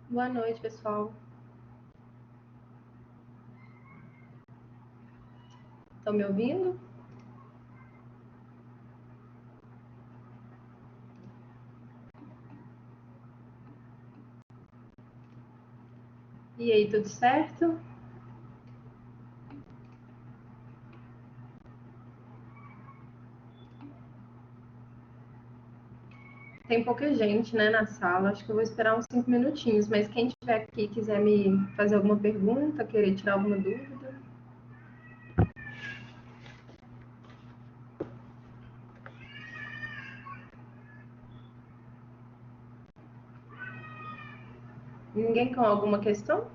Boa noite, pessoal. Estão me ouvindo? E aí, tudo certo? Tem pouca gente, né, na sala. Acho que eu vou esperar uns 5 minutinhos. Mas quem estiver aqui e quiser me fazer alguma pergunta, querer tirar alguma dúvida. Ninguém com alguma questão?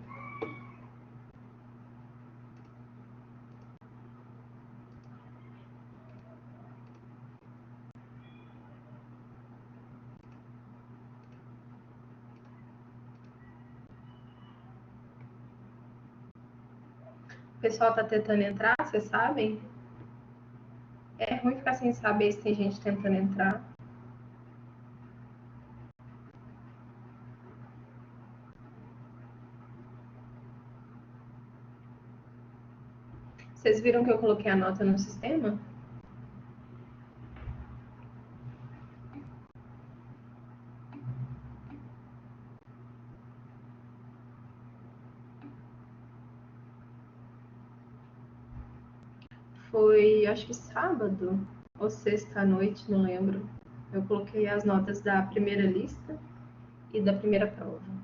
O pessoal tá tentando entrar, vocês sabem? É ruim ficar sem saber se tem gente tentando entrar. Vocês viram que eu coloquei a nota no sistema? Foi, acho que sábado ou sexta à noite, não lembro. Eu coloquei as notas da primeira lista e da primeira prova.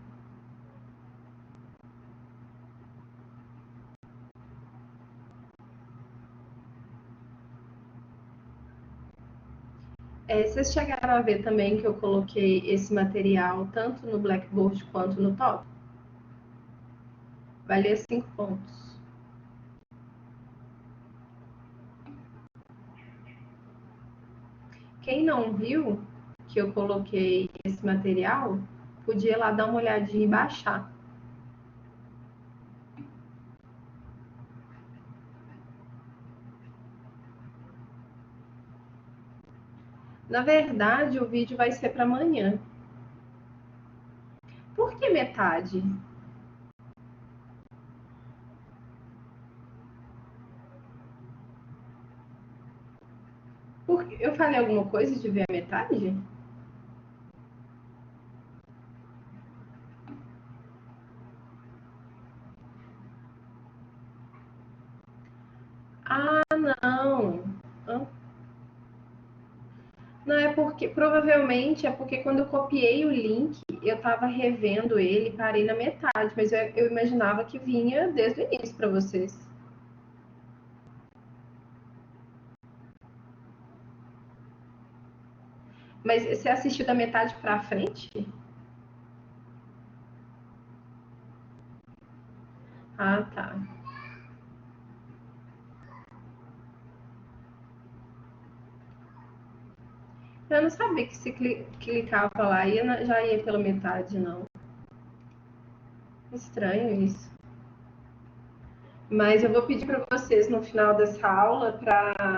Vocês chegaram a ver também que eu coloquei esse material tanto no Blackboard quanto no Top? Valia 5 pontos. Quem não viu que eu coloquei esse material, podia ir lá dar uma olhadinha e baixar. Na verdade, o vídeo vai ser para amanhã. Por que metade? Porque eu falei alguma coisa de ver a metade? Ah, não. Não, é porque provavelmente é porque quando eu copiei o link, eu estava revendo ele e parei na metade, mas eu imaginava que vinha desde o início para vocês. Mas você assistiu da metade para frente? Ah, tá. Eu não sabia que se clicava lá já ia pela metade, não. Estranho isso. Mas eu vou pedir para vocês no final dessa aula para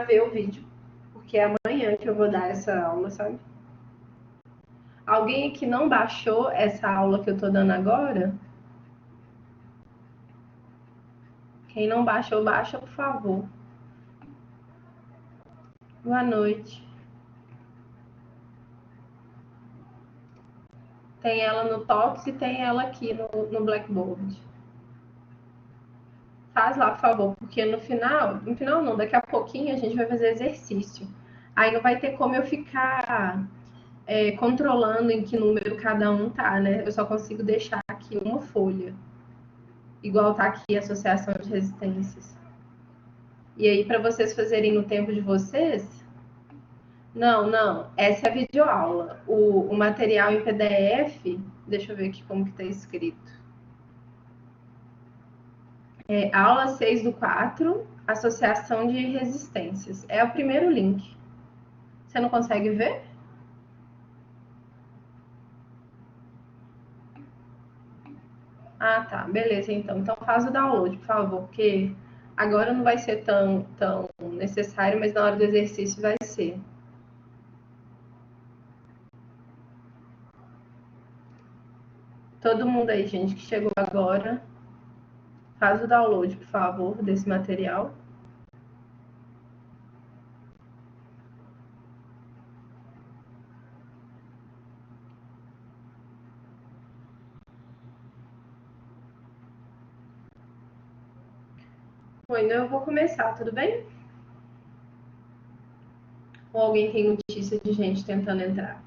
ver o vídeo, porque é amanhã que eu vou dar essa aula, sabe? Alguém que não baixou essa aula que eu tô dando agora? Quem não baixou, baixa, por favor. Boa noite. Tem ela no Talks e tem ela aqui no Blackboard. Faz lá, por favor, porque no final não, daqui a pouquinho a gente vai fazer exercício. Aí não vai ter como eu ficar controlando em que número cada um tá, né? Eu só consigo deixar aqui uma folha. Igual tá aqui a Associação de Resistências. E aí, para vocês fazerem no tempo de vocês, não, não. Essa é a videoaula. O material em PDF, deixa eu ver aqui como que está escrito. Aula 6 do 4, Associação de Resistências. É o primeiro link. Você não consegue ver? Ah, tá. Beleza, então. Então faz o download, por favor, porque agora não vai ser tão necessário, mas na hora do exercício vai ser. Todo mundo aí, gente, que chegou agora, faz o download, por favor, desse material. Bom, então eu vou começar, tudo bem? Ou alguém tem notícia de gente tentando entrar?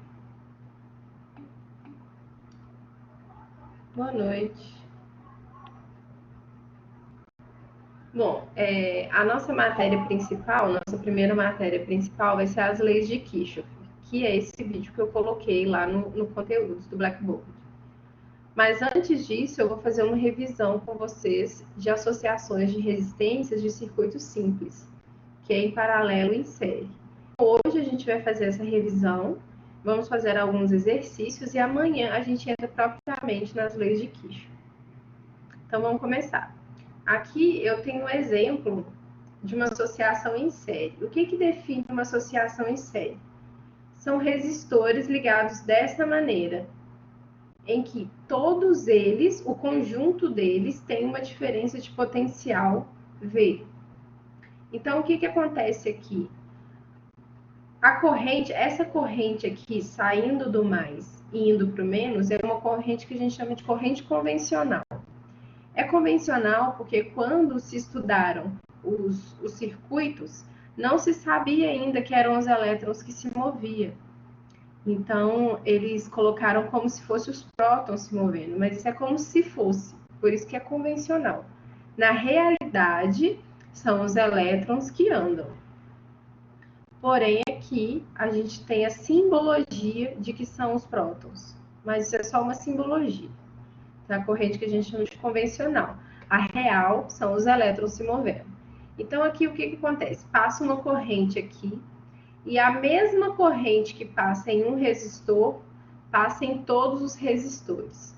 Boa noite. Bom, a nossa matéria principal, nossa primeira matéria principal vai ser as leis de Kirchhoff, que é esse vídeo que eu coloquei lá no conteúdo do Blackboard. Mas antes disso, eu vou fazer uma revisão com vocês de associações de resistências de circuitos simples, que é em paralelo em série. Hoje a gente vai fazer essa revisão, vamos fazer alguns exercícios e amanhã a gente entra propriamente nas leis de Kirchhoff. Então vamos começar. Aqui eu tenho um exemplo de uma associação em série. O que define uma associação em série? São resistores ligados dessa maneira, em que todos eles, o conjunto deles, tem uma diferença de potencial V. Então, o que acontece aqui? A corrente, essa corrente aqui, saindo do mais e indo para o menos, é uma corrente que a gente chama de corrente convencional. É convencional porque quando se estudaram os circuitos, não se sabia ainda que eram os elétrons que se moviam. Então, eles colocaram como se fossem os prótons se movendo, mas isso é como se fosse, por isso que é convencional. Na realidade, são os elétrons que andam. Porém, aqui a gente tem a simbologia de que são os prótons, mas isso é só uma simbologia. É a corrente que a gente chama de convencional. A real são os elétrons se movendo. Então, aqui o que acontece? Passa uma corrente aqui, e a mesma corrente que passa em um resistor, passa em todos os resistores.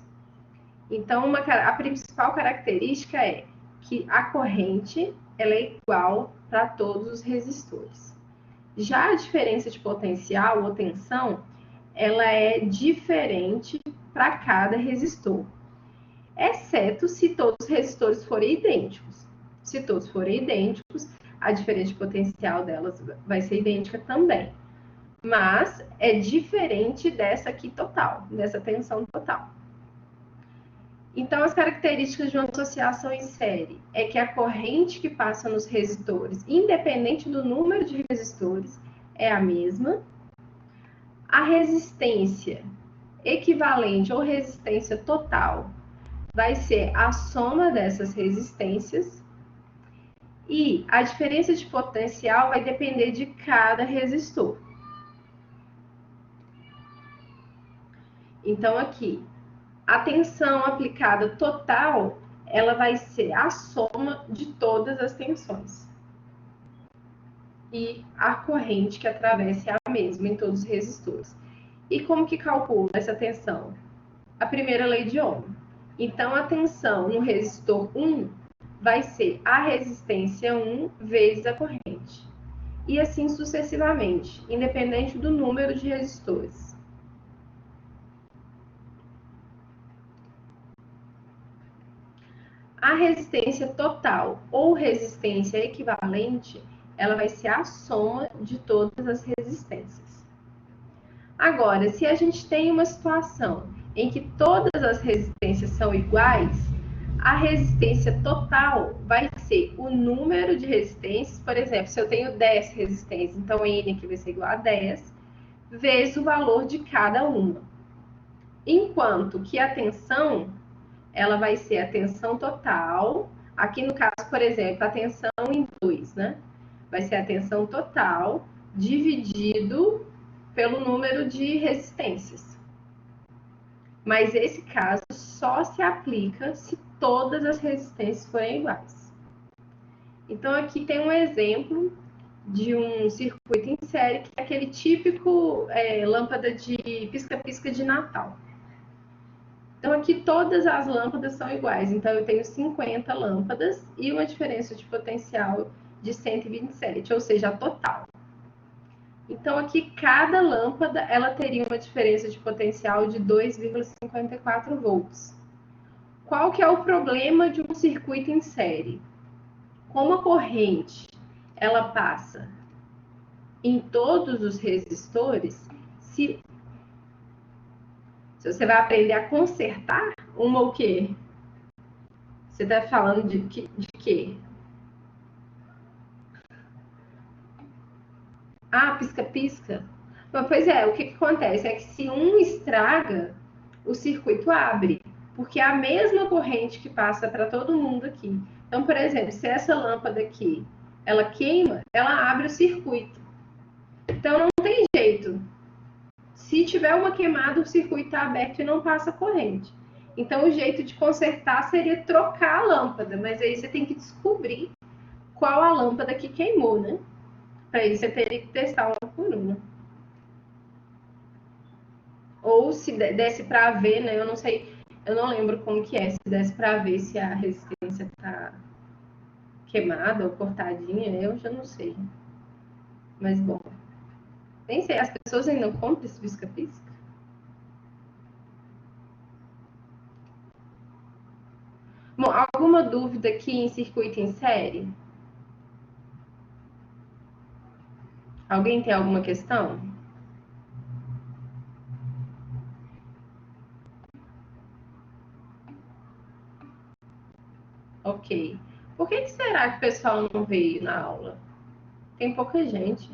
Então, a principal característica é que a corrente ela é igual para todos os resistores. Já a diferença de potencial ou tensão, ela é diferente para cada resistor, exceto se todos os resistores forem idênticos. Se todos forem idênticos, a diferença de potencial delas vai ser idêntica também. Mas é diferente dessa aqui total, dessa tensão total. Então, as características de uma associação em série é que a corrente que passa nos resistores, independente do número de resistores, é a mesma. A resistência equivalente ou resistência total vai ser a soma dessas resistências. E a diferença de potencial vai depender de cada resistor. Então, aqui, a tensão aplicada total, ela vai ser a soma de todas as tensões. E a corrente que atravessa é a mesma em todos os resistores. E como que calcula essa tensão? A primeira lei de Ohm. Então, a tensão no resistor 1 vai ser a resistência 1 vezes a corrente. E assim sucessivamente, independente do número de resistores. A resistência total ou resistência equivalente, ela vai ser a soma de todas as resistências. Agora, se a gente tem uma situação em que todas as resistências são iguais, a resistência total vai ser o número de resistências. Por exemplo, se eu tenho 10 resistências, então N aqui vai ser igual a 10, vezes o valor de cada uma. Enquanto que a tensão, ela vai ser a tensão total. Aqui no caso, por exemplo, a tensão em 2, né? Vai ser a tensão total dividido pelo número de resistências. Mas esse caso só se aplica se todas as resistências forem iguais. Então, aqui tem um exemplo de um circuito em série, que é aquele típico lâmpada de pisca-pisca de Natal. Então, aqui todas as lâmpadas são iguais. Então, eu tenho 50 lâmpadas e uma diferença de potencial de 127, ou seja, a total. Então, aqui, cada lâmpada, ela teria uma diferença de potencial de 2,54 volts. Qual que é o problema de um circuito em série? Como a corrente ela passa em todos os resistores, se você vai aprender a consertar uma o quê? Você está falando de quê? Ah, pisca-pisca. Pois é, o que acontece é que se um estraga, o circuito abre, porque é a mesma corrente que passa para todo mundo aqui. Então, por exemplo, se essa lâmpada aqui, ela queima, ela abre o circuito. Então, não tem jeito. Se tiver uma queimada, o circuito está aberto e não passa corrente. Então, o jeito de consertar seria trocar a lâmpada, mas aí você tem que descobrir qual a lâmpada que queimou, né? Para isso, você teria que testar uma por uma. Ou se desse para ver, né? Eu não sei, eu não lembro como que é, se desse para ver se a resistência tá queimada ou cortadinha, eu já não sei. Mas bom, nem sei, as pessoas ainda compram esse pisca-pisca? Bom, alguma dúvida aqui em circuito em série? Alguém tem alguma questão? Ok. Por que será que o pessoal não veio na aula? Tem pouca gente.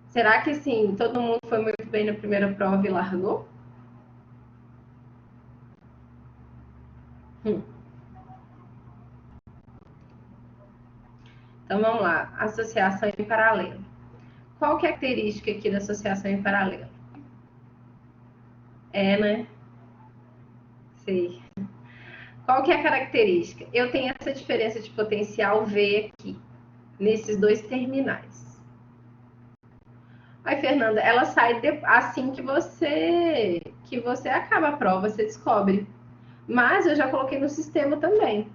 Será que, assim, todo mundo foi muito bem na primeira prova e largou? Hum. Então, vamos lá. Associação em paralelo. Qual que é a característica aqui da associação em paralelo? É, né? Sei. Qual que é a característica? Eu tenho essa diferença de potencial V aqui, nesses dois terminais. Aí, Fernanda, ela sai assim que você acaba a prova, você descobre. Mas eu já coloquei no sistema também.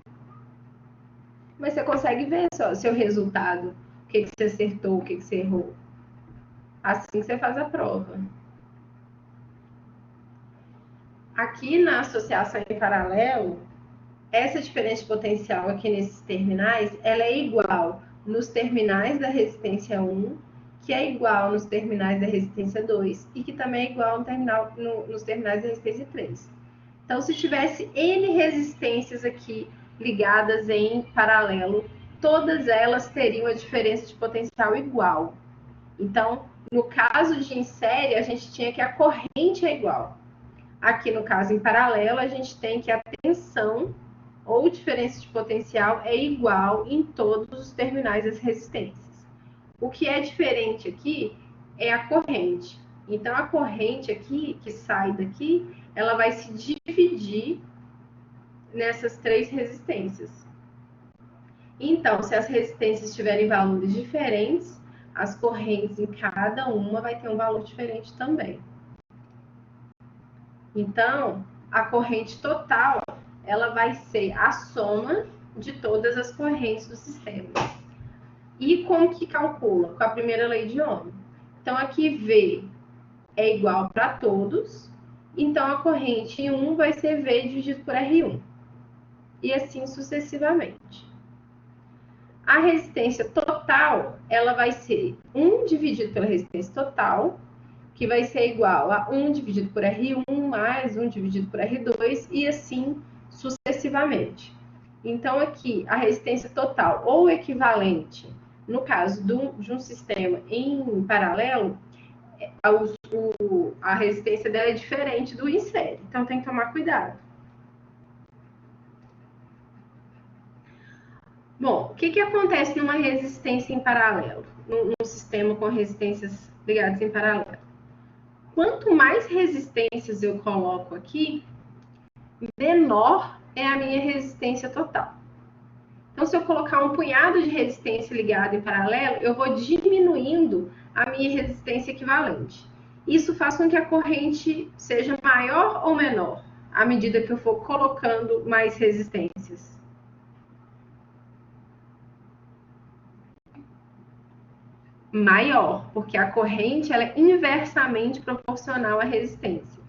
Mas você consegue ver só seu resultado, o que você acertou, o que você errou. Assim que você faz a prova. Aqui na associação em paralelo, essa diferença de potencial aqui nesses terminais, ela é igual nos terminais da resistência 1, que é igual nos terminais da resistência 2 e que também é igual nos terminais da resistência 3. Então, se tivesse N resistências aqui ligadas em paralelo, todas elas teriam a diferença de potencial igual. Então, no caso de em série, a gente tinha que a corrente é igual. Aqui, no caso, em paralelo, a gente tem que a tensão ou diferença de potencial é igual em todos os terminais das resistências. O que é diferente aqui é a corrente. Então, a corrente aqui, que sai daqui, ela vai se dividir nessas três resistências. Então, se as resistências tiverem valores diferentes, as correntes em cada uma vai ter um valor diferente também. Então, a corrente total, ela vai ser a soma de todas as correntes do sistema. E como que calcula? Com a primeira lei de Ohm. Então, aqui V é igual para todos, então a corrente em 1 vai ser V dividido por R1. E assim sucessivamente. A resistência total, ela vai ser 1 dividido pela resistência total, que vai ser igual a 1 dividido por R1 mais 1 dividido por R2 e assim sucessivamente. Então, aqui, a resistência total ou equivalente, no caso de um sistema em paralelo, a resistência dela é diferente do em série. Então, tem que tomar cuidado. Bom, o que acontece numa resistência em paralelo? Num sistema com resistências ligadas em paralelo? Quanto mais resistências eu coloco aqui, menor é a minha resistência total. Então, se eu colocar um punhado de resistência ligada em paralelo, eu vou diminuindo a minha resistência equivalente. Isso faz com que a corrente seja maior ou menor à medida que eu for colocando mais resistências. Maior, porque a corrente ela é inversamente proporcional à resistência.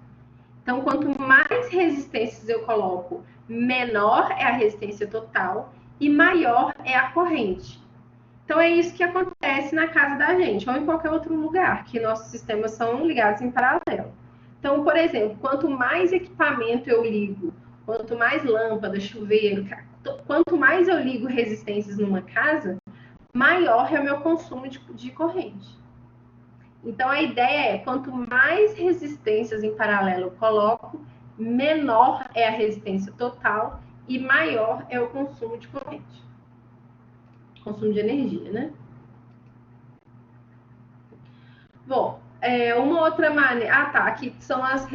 Então, quanto mais resistências eu coloco menor é a resistência total e maior é a corrente. Então, é isso que acontece na casa da gente, ou em qualquer outro lugar, que nossos sistemas são ligados em paralelo. Então, por exemplo, quanto mais equipamento eu ligo, quanto mais lâmpada, chuveiro, quanto mais eu ligo resistências numa casa, maior é o meu consumo de corrente. Então, a ideia é, quanto mais resistências em paralelo eu coloco, menor é a resistência total e maior é o consumo de corrente. Consumo de energia, né? Bom, uma outra maneira... Ah, tá, aqui são as...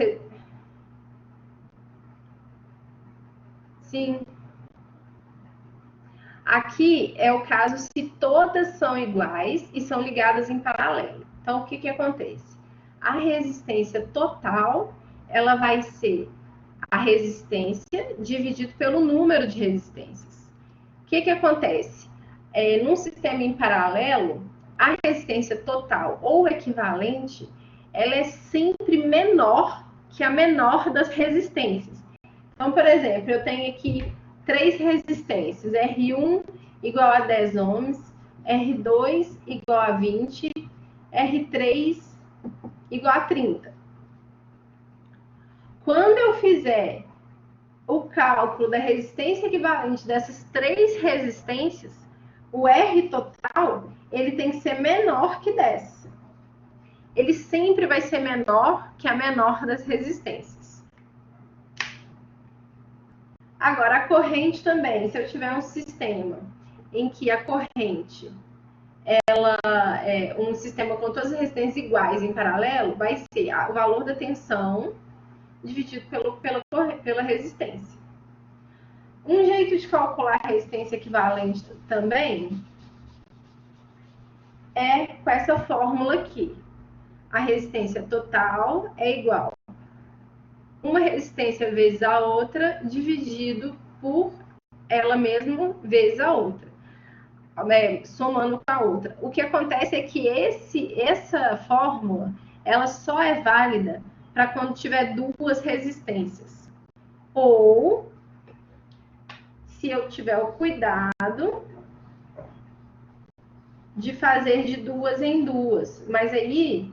Sim. Aqui é o caso se todas são iguais e são ligadas em paralelo. Então, o que que acontece? A resistência total, ela vai ser a resistência dividido pelo número de resistências. O que que acontece? Num sistema em paralelo, a resistência total ou equivalente, ela é sempre menor que a menor das resistências. Então, por exemplo, eu tenho aqui três resistências, R1 igual a 10 ohms, R2 igual a 20, R3 igual a 30. Quando eu fizer o cálculo da resistência equivalente dessas três resistências, o R total, ele tem que ser menor que 10. Ele sempre vai ser menor que a menor das resistências. Agora, a corrente também, se eu tiver um sistema em que a corrente, ela é um sistema com todas as resistências iguais em paralelo, vai ser o valor da tensão dividido pela resistência. Um jeito de calcular a resistência equivalente também é com essa fórmula aqui. A resistência total é igual a uma resistência vezes a outra, dividido por ela mesma vezes a outra, somando com a outra. O que acontece é que essa fórmula, ela só é válida para quando tiver duas resistências. Ou, se eu tiver o cuidado de fazer de duas em duas. Mas aí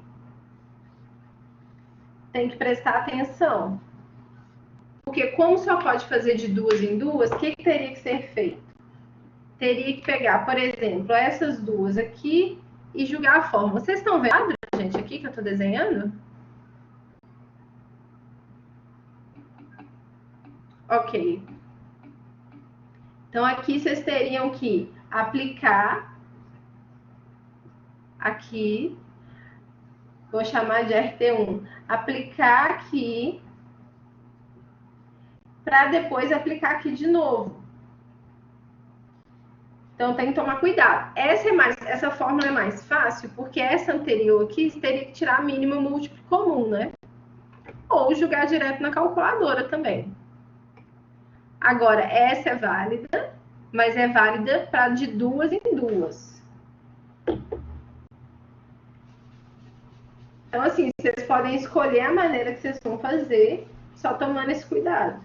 tem que prestar atenção. Porque como só pode fazer de duas em duas, o que teria que ser feito? Teria que pegar, por exemplo, essas duas aqui e jogar a fórmula. Vocês estão vendo, gente, aqui que eu estou desenhando? Ok. Então, aqui vocês teriam que aplicar aqui, vou chamar de RT1, aplicar aqui para depois aplicar aqui de novo. Então tem que tomar cuidado. Essa fórmula é mais fácil, porque essa anterior aqui teria que tirar a mínima múltiplo comum, né? Ou jogar direto na calculadora também. Agora, essa é válida, mas é válida para de duas em duas. Então, assim, vocês podem escolher a maneira que vocês vão fazer, só tomando esse cuidado.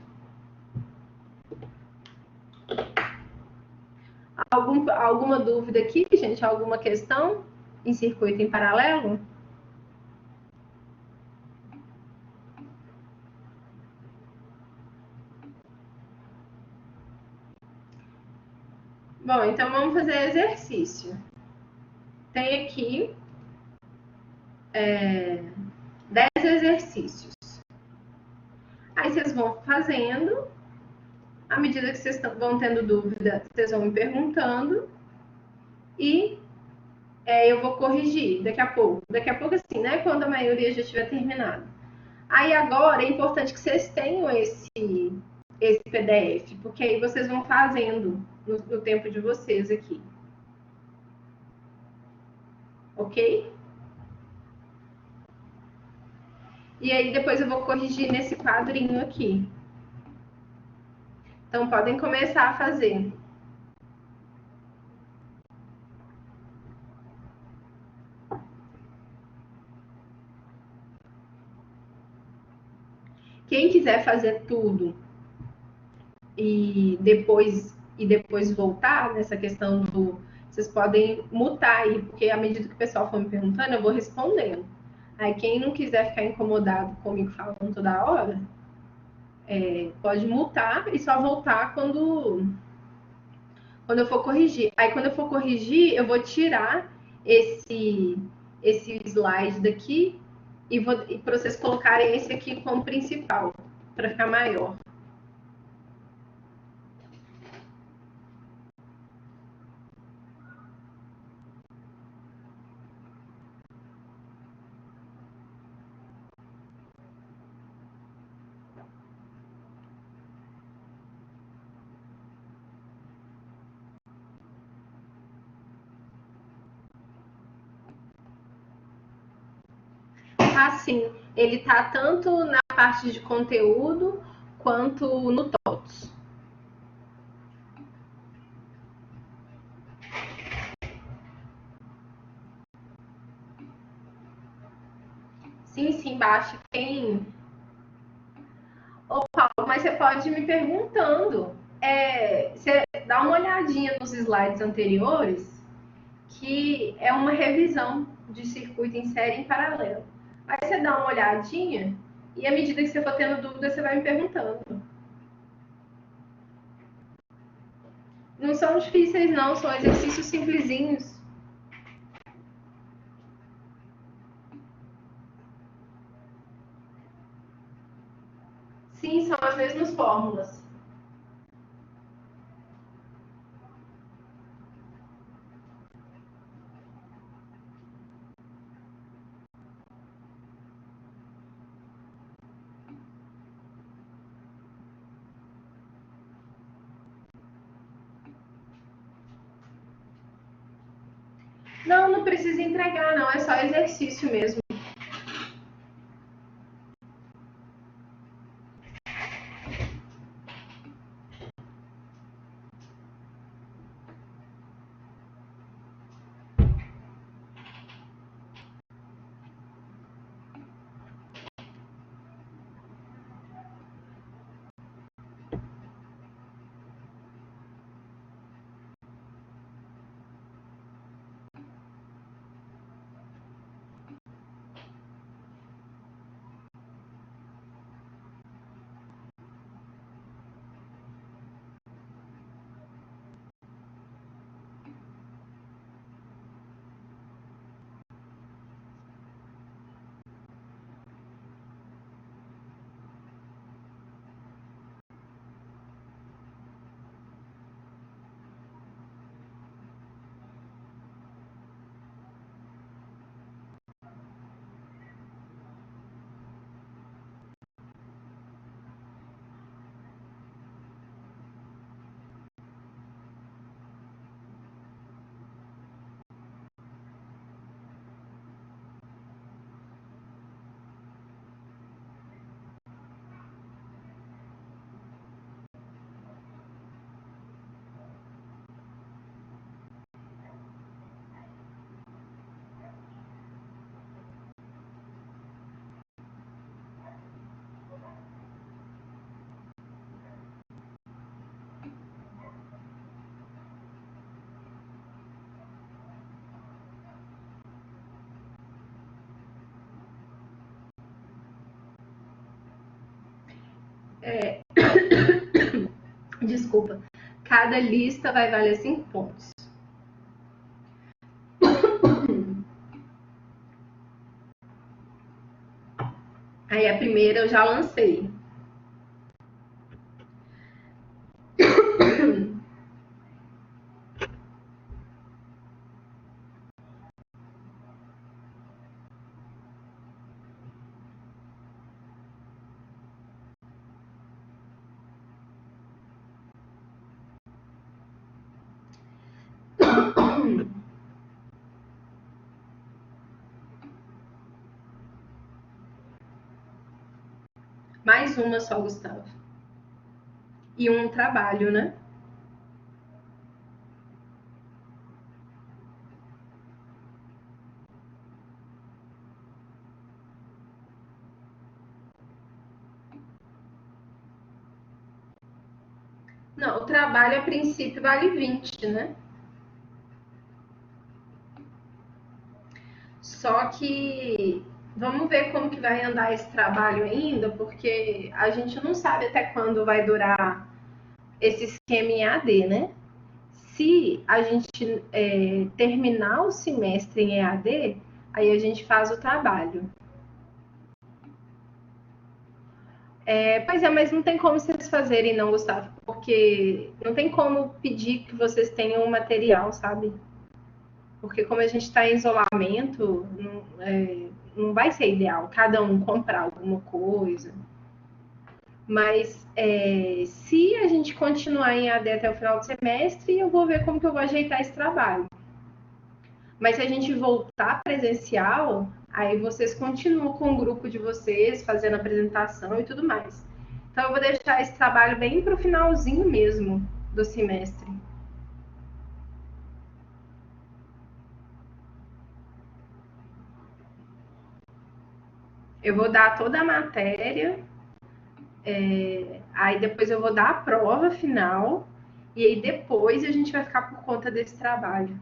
Alguma dúvida aqui, gente? Alguma questão em circuito em paralelo? Bom, então vamos fazer exercício. Tem aqui 10 exercícios. Aí vocês vão fazendo, à medida que vocês vão tendo dúvida, vocês vão me perguntando e eu vou corrigir daqui a pouco. Daqui a pouco, assim, né? Quando a maioria já tiver terminado. Aí agora é importante que vocês tenham esse PDF, porque aí vocês vão fazendo no tempo de vocês aqui. Ok? E aí depois eu vou corrigir nesse quadrinho aqui. Então podem começar a fazer. Quem quiser fazer tudo e depois voltar nessa questão do. Vocês podem mutar aí, porque à medida que o pessoal for me perguntando, eu vou respondendo. Aí quem não quiser ficar incomodado comigo falando toda hora, pode mutar e só voltar quando eu for corrigir. Aí quando eu for corrigir, eu vou tirar esse, esse slide daqui e para vocês colocarem esse aqui como principal, para ficar maior. Assim, ele tá tanto na parte de conteúdo quanto no TOTS. Sim, sim, baixa. Tem. Ô, Paulo, mas você pode ir me perguntando. Você dá uma olhadinha nos slides anteriores, que é uma revisão de circuito em série em paralelo. Aí você dá uma olhadinha e à medida que você for tendo dúvida, você vai me perguntando. Não são difíceis, não, são exercícios simplesinhos. Sim, são as mesmas fórmulas. Não, não precisa entregar, não, é só exercício mesmo. É, desculpa. Cada lista vai valer 5 pontos. Aí a primeira eu já lancei. Mais uma só, Gustavo. E um trabalho, né? Não, o trabalho a princípio vale 20, né? Só que vamos ver como que vai andar esse trabalho ainda, porque a gente não sabe até quando vai durar esse esquema em AD, né? Se a gente terminar o semestre em EAD, aí a gente faz o trabalho. Pois é, mas não tem como vocês fazerem, não, Gustavo, porque não tem como pedir que vocês tenham o material, sabe? Porque como a gente está em isolamento, não vai ser ideal cada um comprar alguma coisa. Mas se a gente continuar em AD até o final do semestre, eu vou ver como que eu vou ajeitar esse trabalho. Mas se a gente voltar presencial, aí vocês continuam com o grupo de vocês, fazendo apresentação e tudo mais. Então eu vou deixar esse trabalho bem para o finalzinho mesmo do semestre. Eu vou dar toda a matéria, aí depois eu vou dar a prova final, e aí depois a gente vai ficar por conta desse trabalho.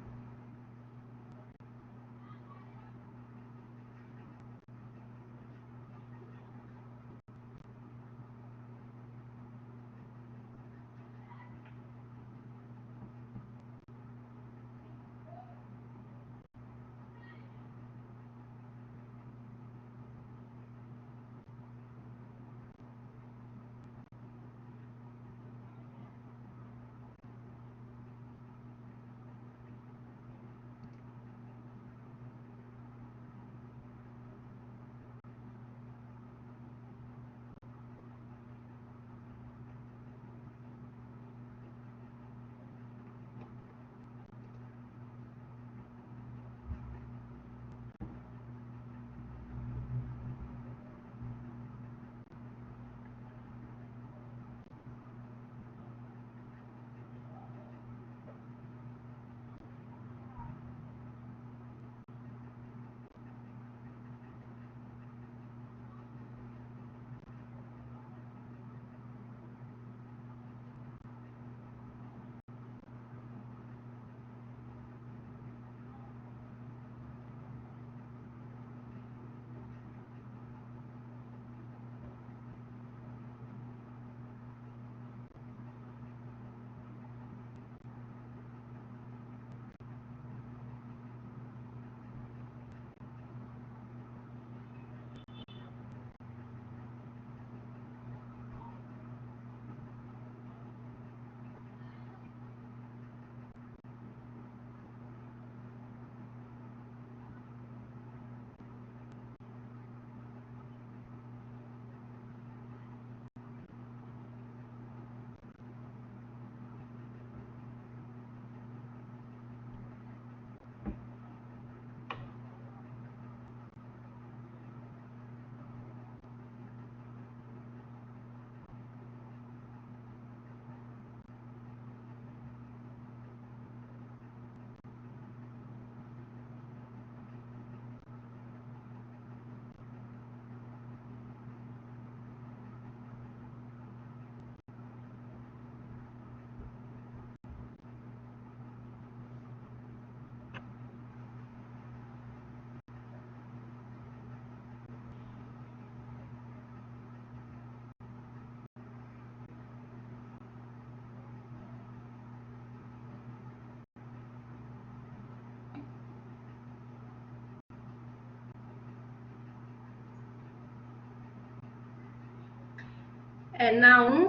Na 1,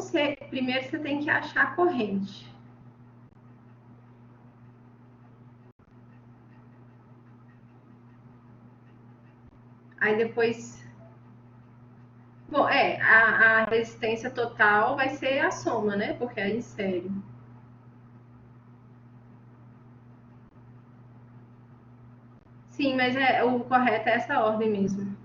primeiro você tem que achar a corrente. Aí depois. Bom, a resistência total vai ser a soma, né? Porque é em série. Sim, mas o correto é essa ordem mesmo.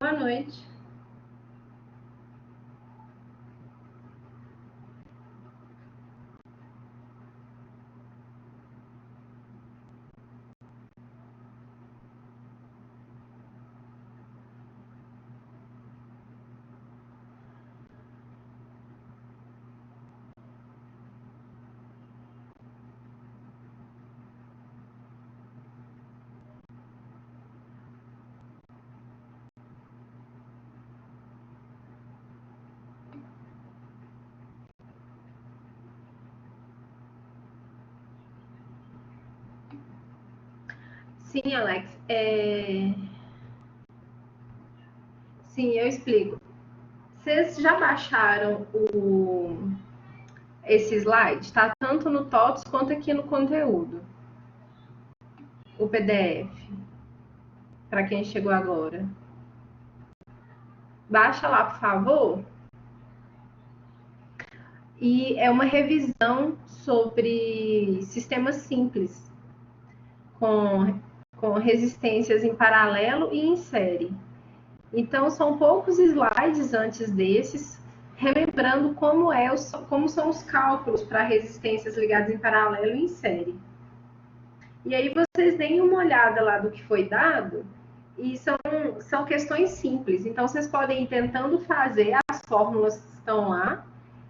Boa noite. Sim, Alex. Sim, eu explico. Vocês já baixaram esse slide? Tá tanto no TOTS quanto aqui no conteúdo. O PDF. Para quem chegou agora. Baixa lá, por favor. E é uma revisão sobre sistemas simples, com resistências em paralelo e em série. Então, são poucos slides antes desses, relembrando como são os cálculos para resistências ligadas em paralelo e em série. E aí vocês deem uma olhada lá do que foi dado, e são questões simples. Então, vocês podem ir tentando fazer, as fórmulas que estão lá,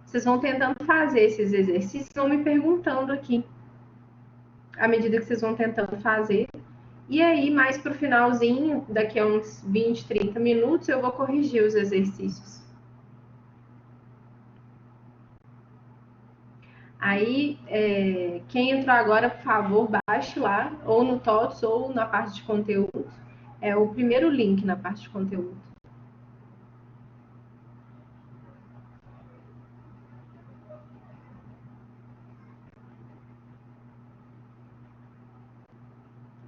vocês vão tentando fazer esses exercícios, vão me perguntando aqui, à medida que vocês vão tentando fazer. E aí, mais para o finalzinho, daqui a uns 20, 30 minutos, eu vou corrigir os exercícios. Aí, quem entrou agora, por favor, baixe lá, ou no TOTS, ou na parte de conteúdo. É o primeiro link na parte de conteúdo.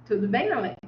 Tudo bem, Alex?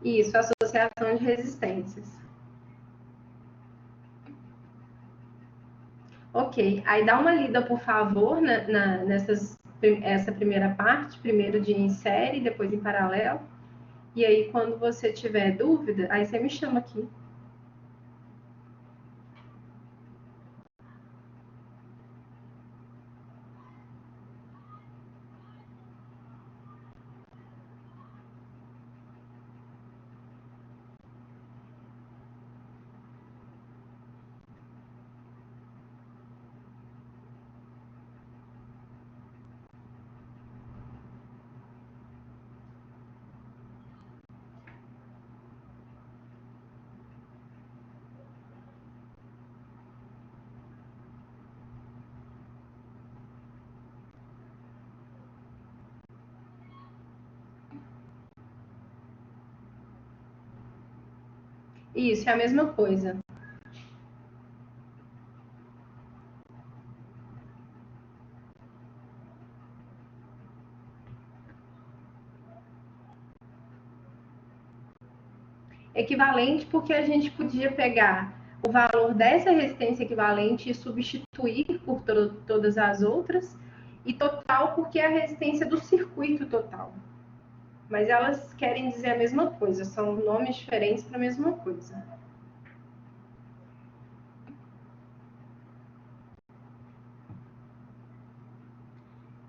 Isso, associação de resistências. Ok, aí dá uma lida, por favor, essa primeira parte, primeiro de em série, depois em paralelo. E aí, quando você tiver dúvida, aí você me chama aqui. Isso, é a mesma coisa. Equivalente porque a gente podia pegar o valor dessa resistência equivalente e substituir por todas as outras, e total porque é a resistência do circuito total. Mas elas querem dizer a mesma coisa, são nomes diferentes para a mesma coisa.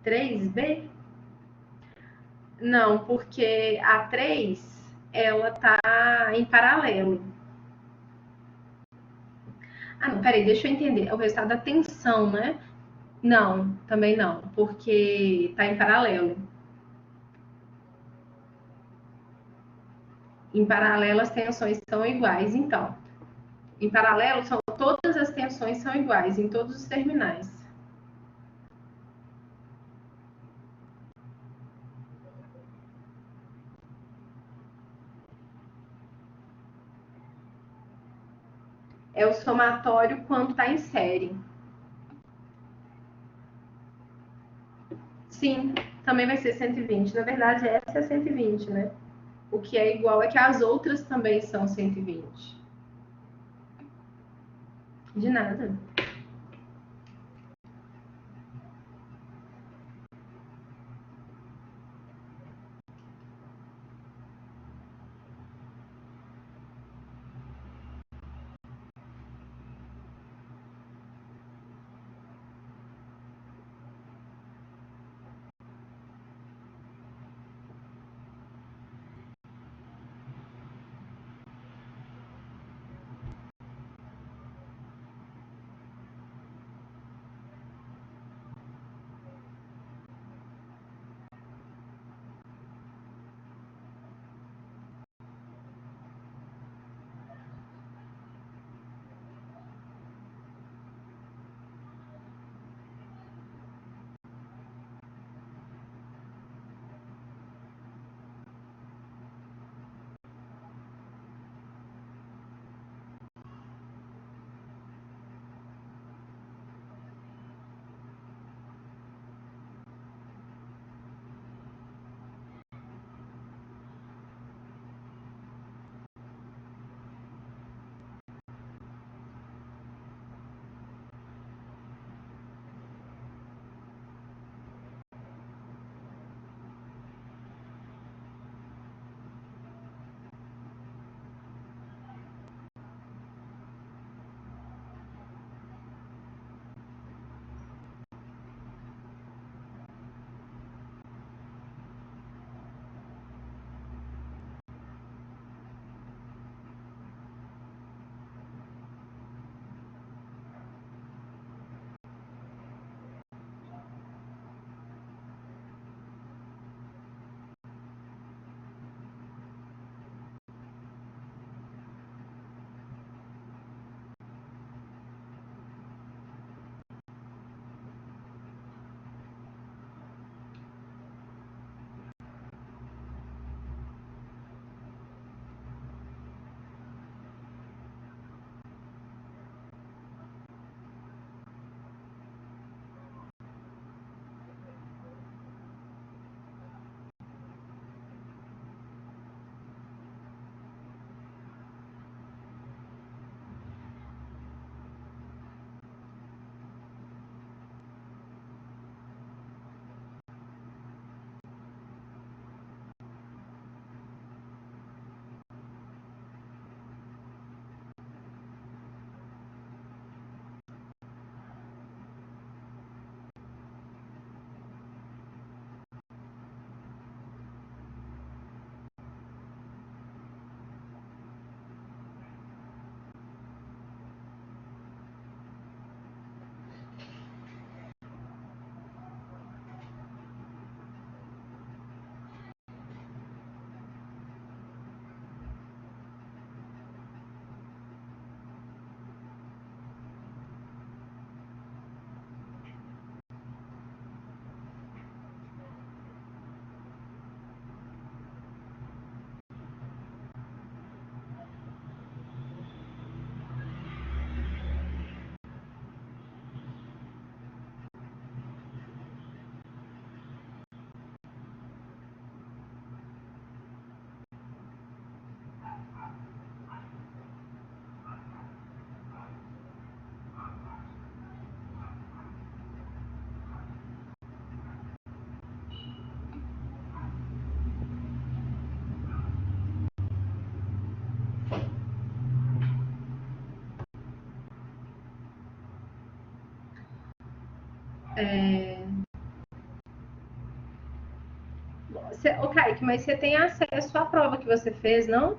3B? Não, porque a 3 ela tá em paralelo. Ah, não, peraí, deixa eu entender. O resultado da tensão, né? Não, também não, porque tá em paralelo. Em paralelo, as tensões são iguais. Então, em paralelo, todas as tensões são iguais em todos os terminais. É o somatório quando está em série. Sim, também vai ser 120. Na verdade, essa é 120, né? O que é igual é que as outras também são 120. De nada. Ô, Kaique, mas você tem acesso à prova que você fez, não?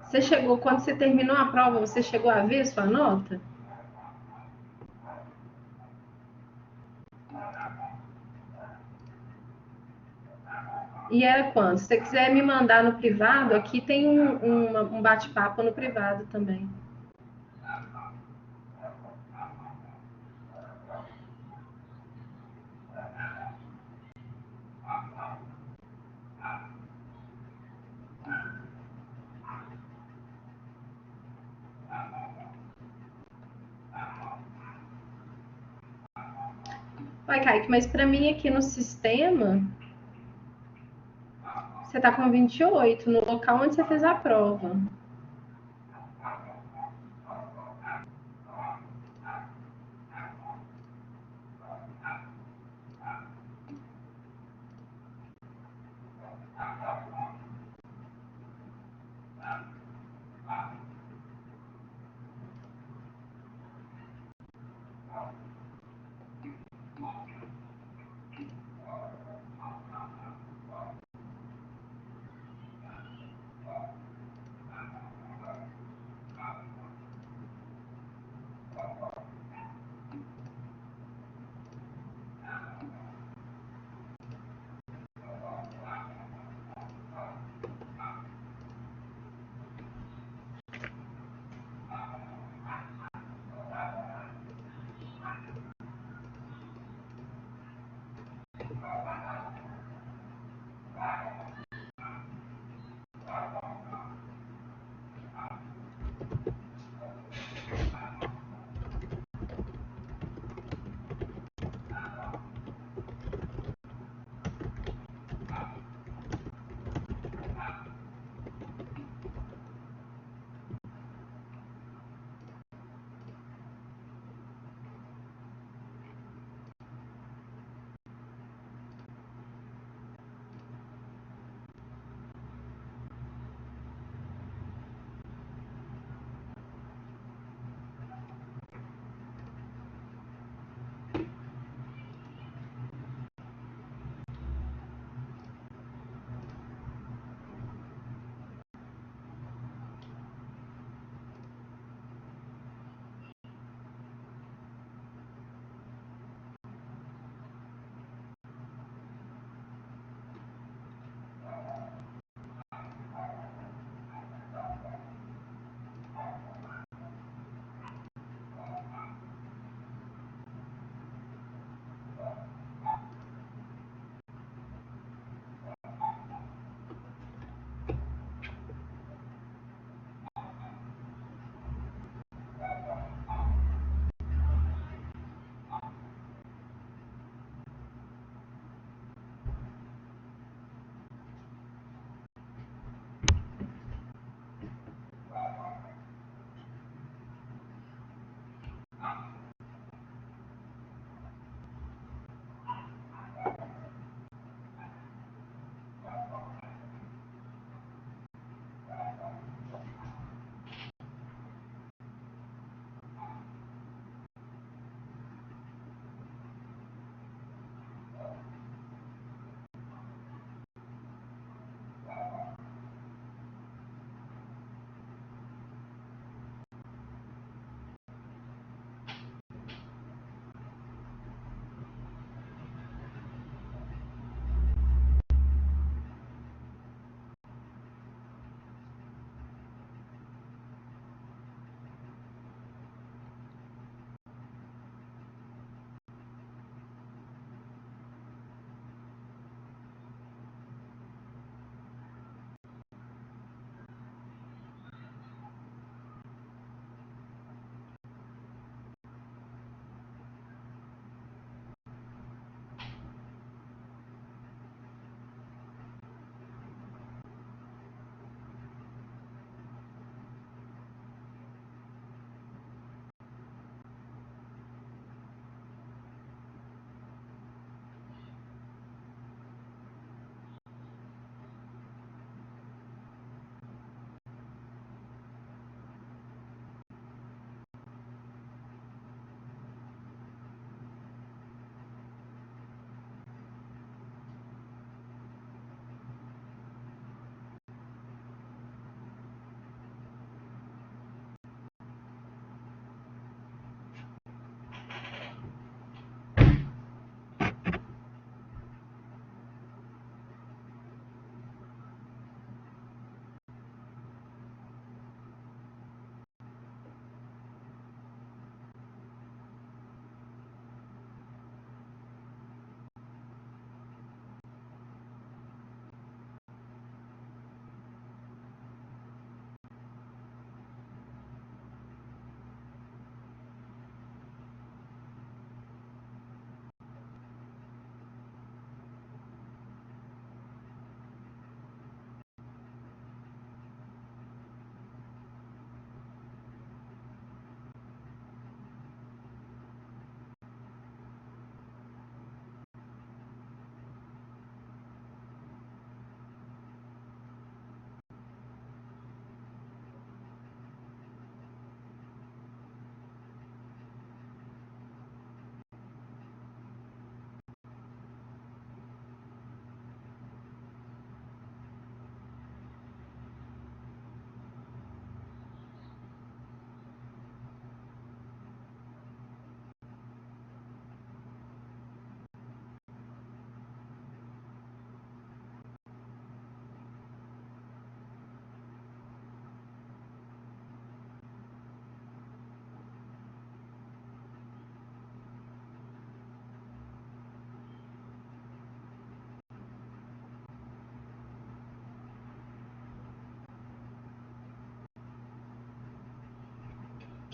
Você chegou, quando você terminou a prova, você chegou a ver sua nota? E era quanto? Se você quiser me mandar no privado, aqui tem um bate-papo no privado também. Vai, Kaique, mas para mim aqui no sistema, você tá com 28 no local onde você fez a prova.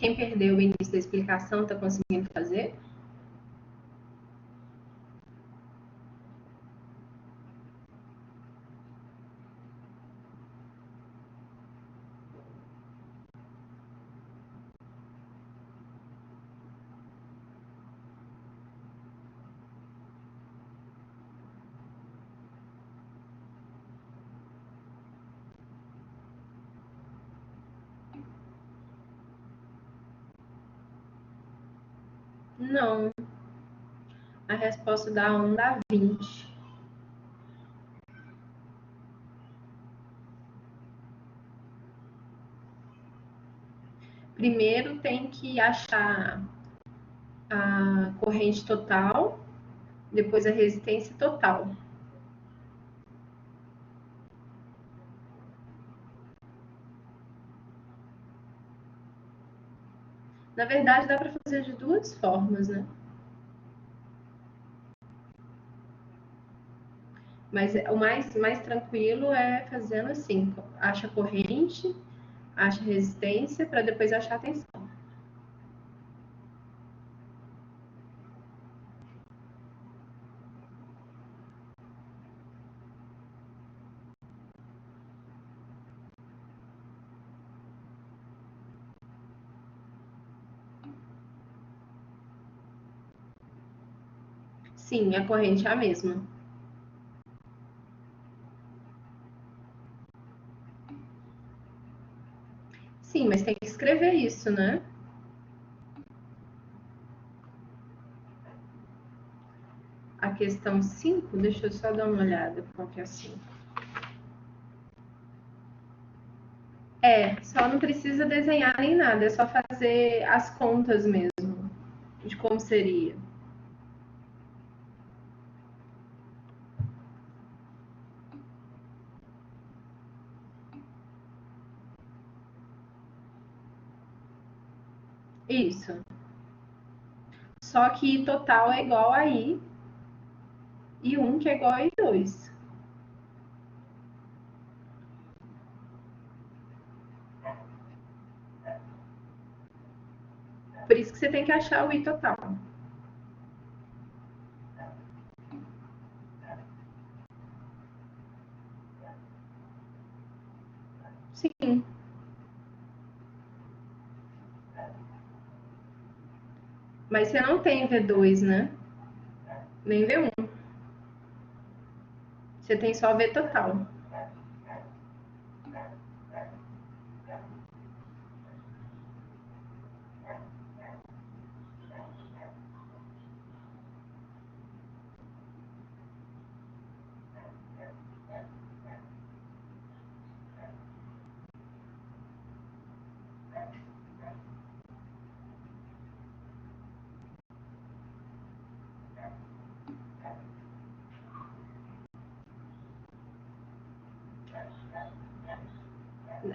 Quem perdeu o início da explicação está conseguindo fazer? Não. A resposta da 1 dá 20. Primeiro tem que achar a corrente total, depois a resistência total. Na verdade, dá para fazer de duas formas, né? Mas o mais tranquilo é fazendo assim: acha corrente, acha resistência, para depois achar tensão. Sim, a corrente é a mesma. Sim, mas tem que escrever isso, né? A questão 5, deixa eu só dar uma olhada qual que é a 5. Só não precisa desenhar nem nada, é só fazer as contas mesmo, de como seria. Isso. Só que I total é igual a I e 1 que é igual a I2. Por isso que você tem que achar o I total. Sim. Mas você não tem V2, né? Nem V1. Você tem só V total.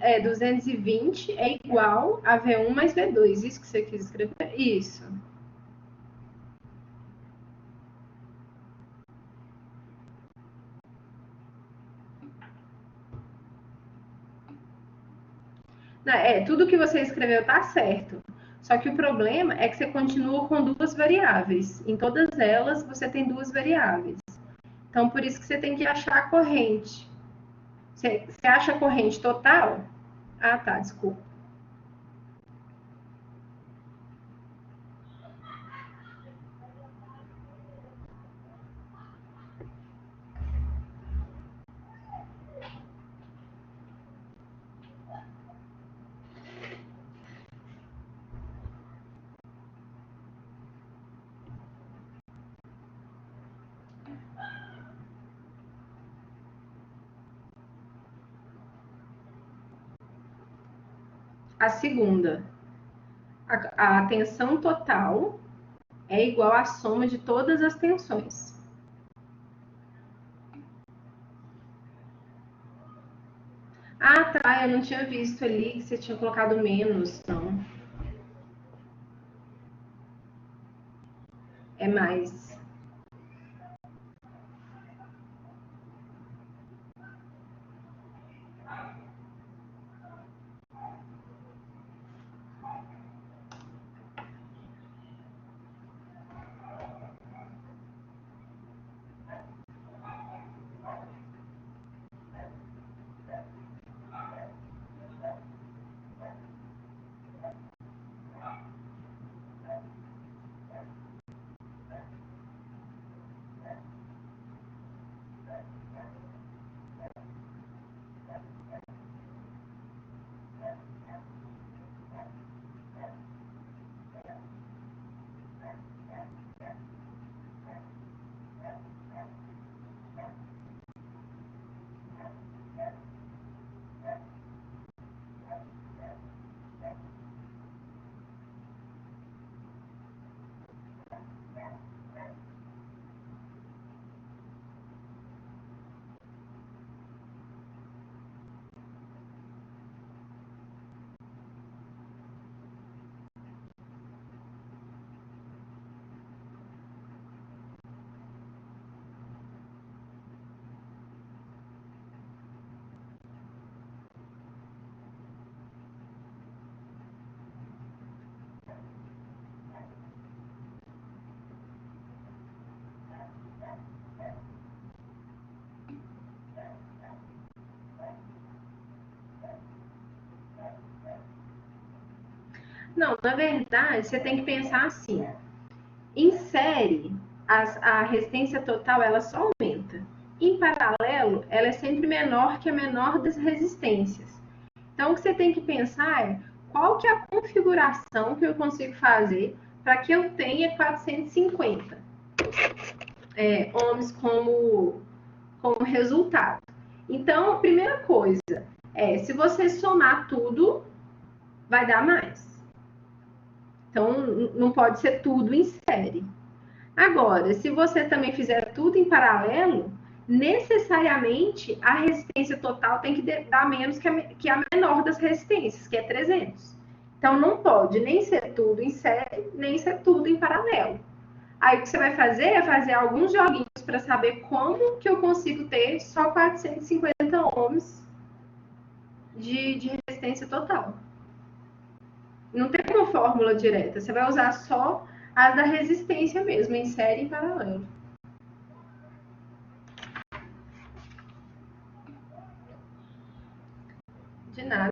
É, 220 é igual a V1 mais V2. Isso que você quis escrever? Isso. Tudo que você escreveu tá certo. Só que o problema é que você continua com duas variáveis. Em todas elas, você tem duas variáveis. Então, por isso que você tem que achar a corrente. Você acha a corrente total? Ah, tá, desculpa. A segunda, a tensão total é igual à soma de todas as tensões. Ah, tá, eu não tinha visto ali que você tinha colocado menos, não. É mais. Não, na verdade, você tem que pensar assim. Em série, a resistência total ela só aumenta. Em paralelo, ela é sempre menor que a menor das resistências. Então, o que você tem que pensar é qual que é a configuração que eu consigo fazer para que eu tenha 450 ohms como resultado. Então, a primeira coisa é, se você somar tudo, vai dar mais. Então, não pode ser tudo em série. Agora, se você também fizer tudo em paralelo, necessariamente a resistência total tem que dar menos que a menor das resistências, que é 300. Então, não pode nem ser tudo em série, nem ser tudo em paralelo. Aí, o que você vai fazer é fazer alguns joguinhos para saber como que eu consigo ter só 450 ohms de resistência total. Não tem uma fórmula direta, você vai usar só as da resistência mesmo, em série e em paralelo. De nada.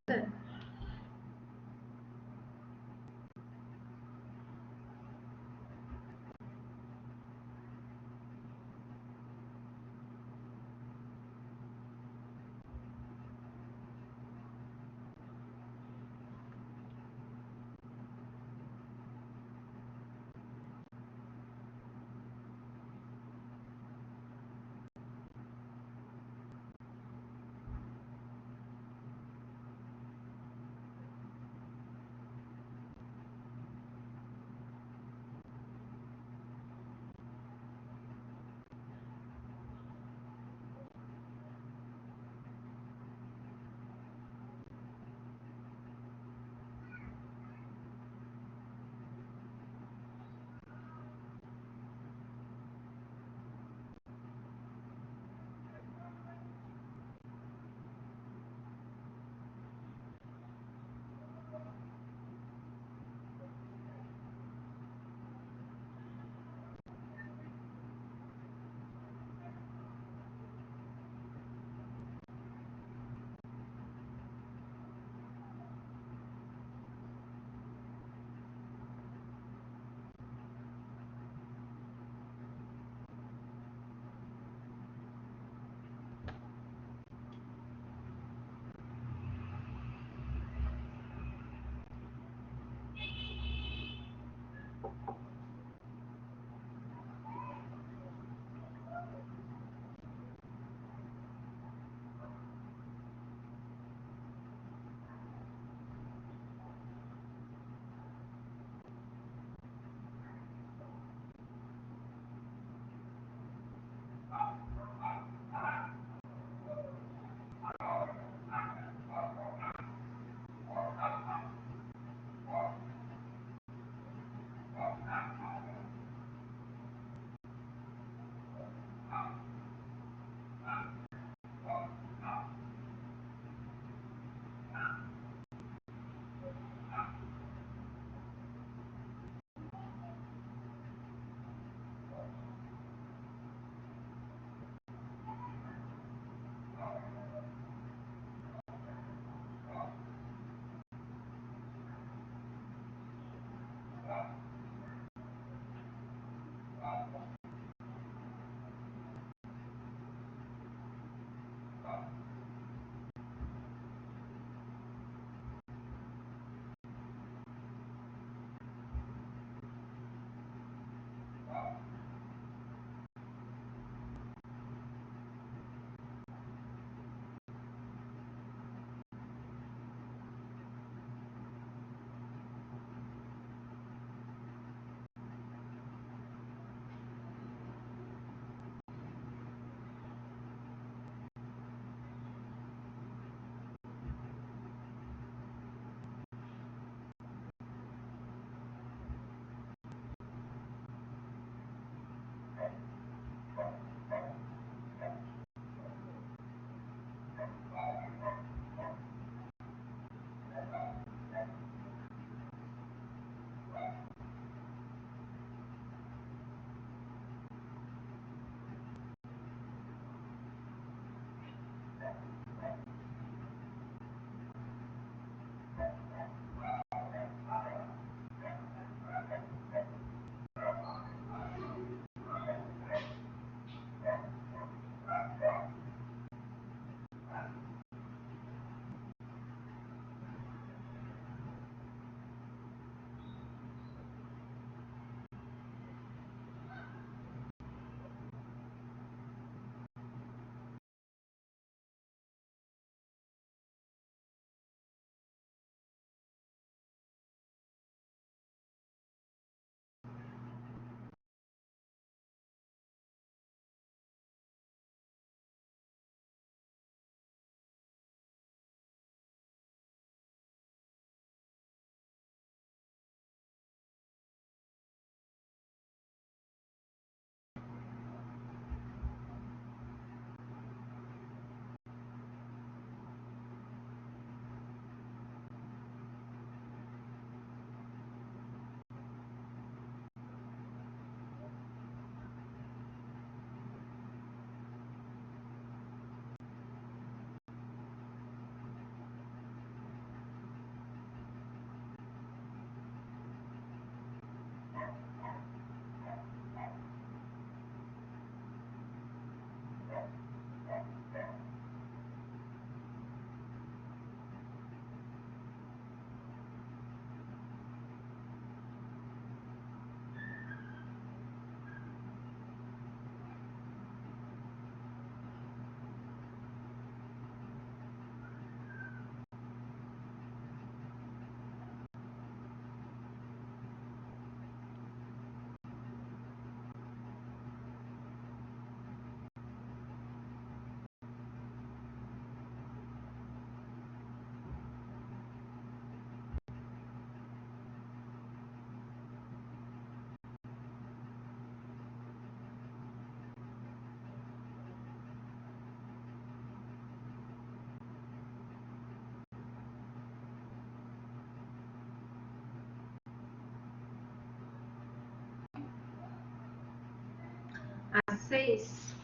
a 6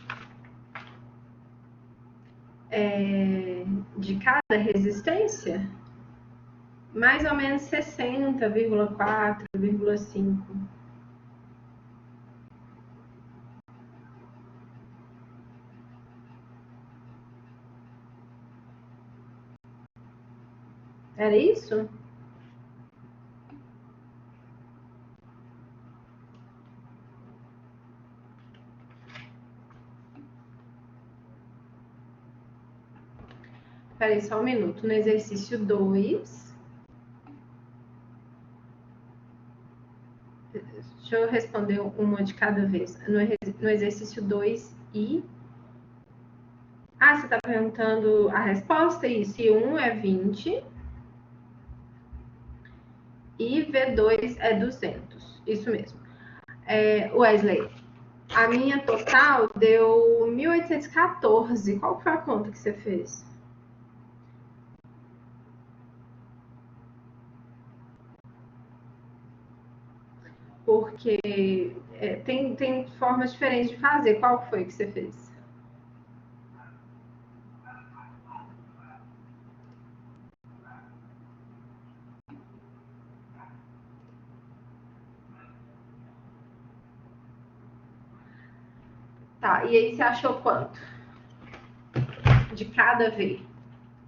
de cada resistência, mais ou menos 60,4,5. Era isso? Espera aí só um minuto. No exercício 2. Deixa eu responder uma de cada vez. No exercício 2 e. Ah, você está perguntando a resposta? Isso. I1 é 20 e V2 é 200. Isso mesmo. Wesley, a minha total deu 1.814. Qual foi a conta que você fez? Porque tem formas diferentes de fazer. Qual foi que você fez? Tá, e aí você achou quanto? De cada V?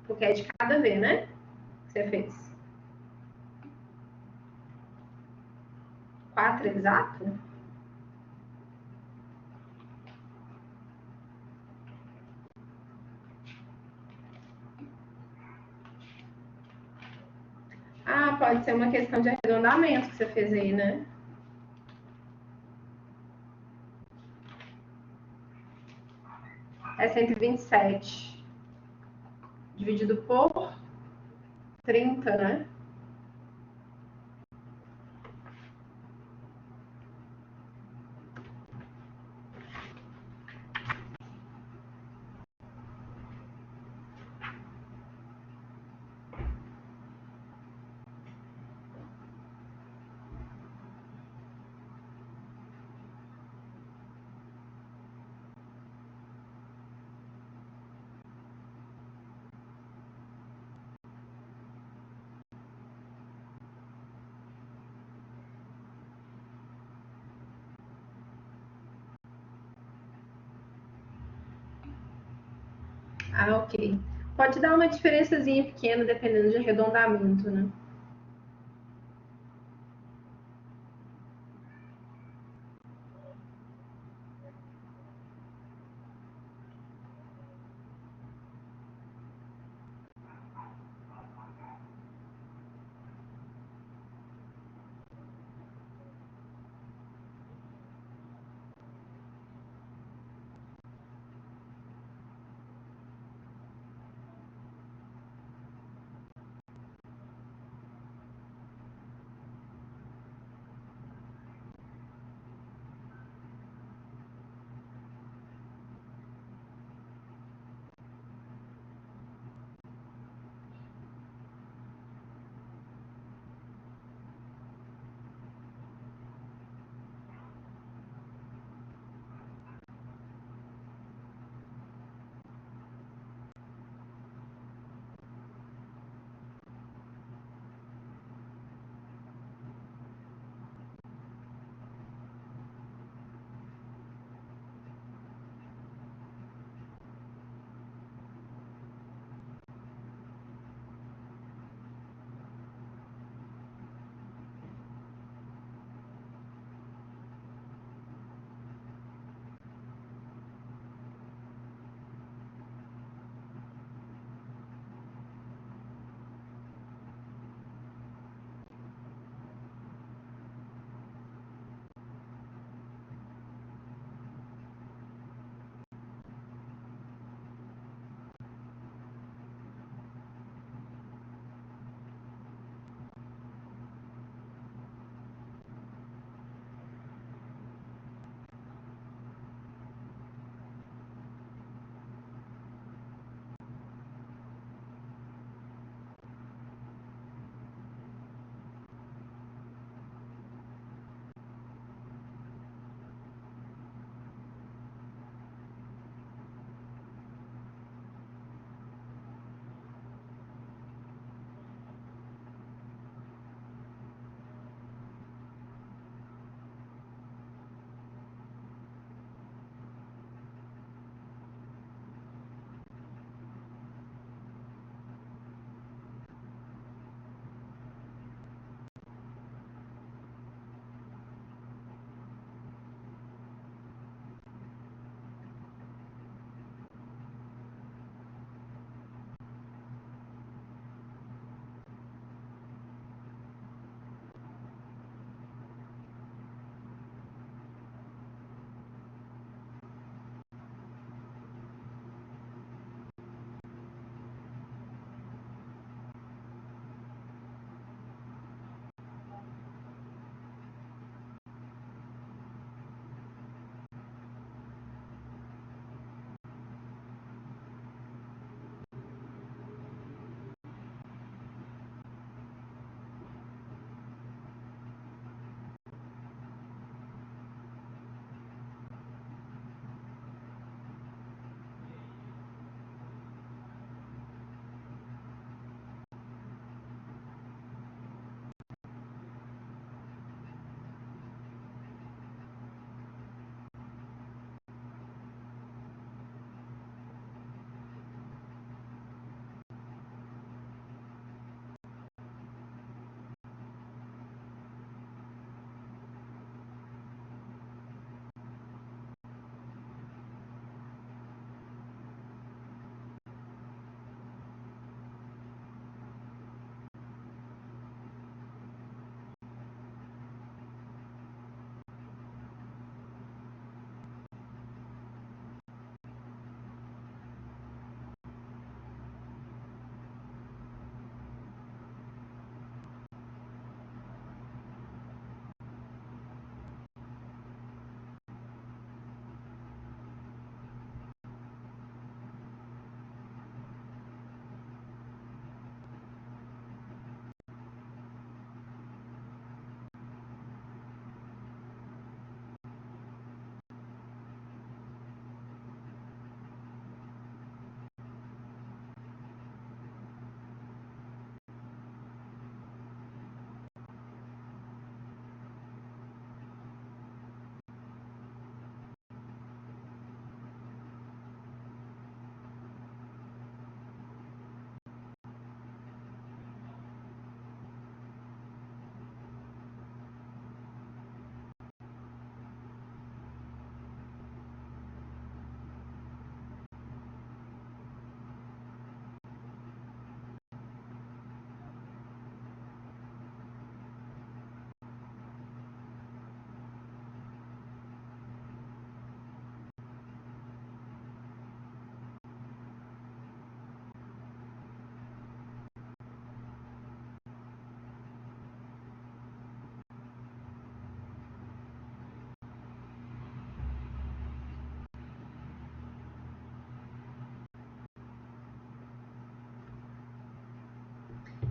Porque é de cada V, né? Que você fez? 4 exato? Ah, pode ser uma questão de arredondamento que você fez aí, né? É 127 dividido por 30, né? Ah, ok. Pode dar uma diferençazinha pequena dependendo de arredondamento, né?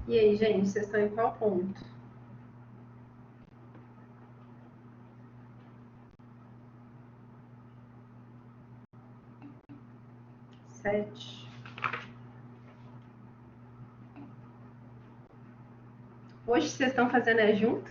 E aí, gente, vocês estão em qual ponto? 7. Hoje vocês estão fazendo junto?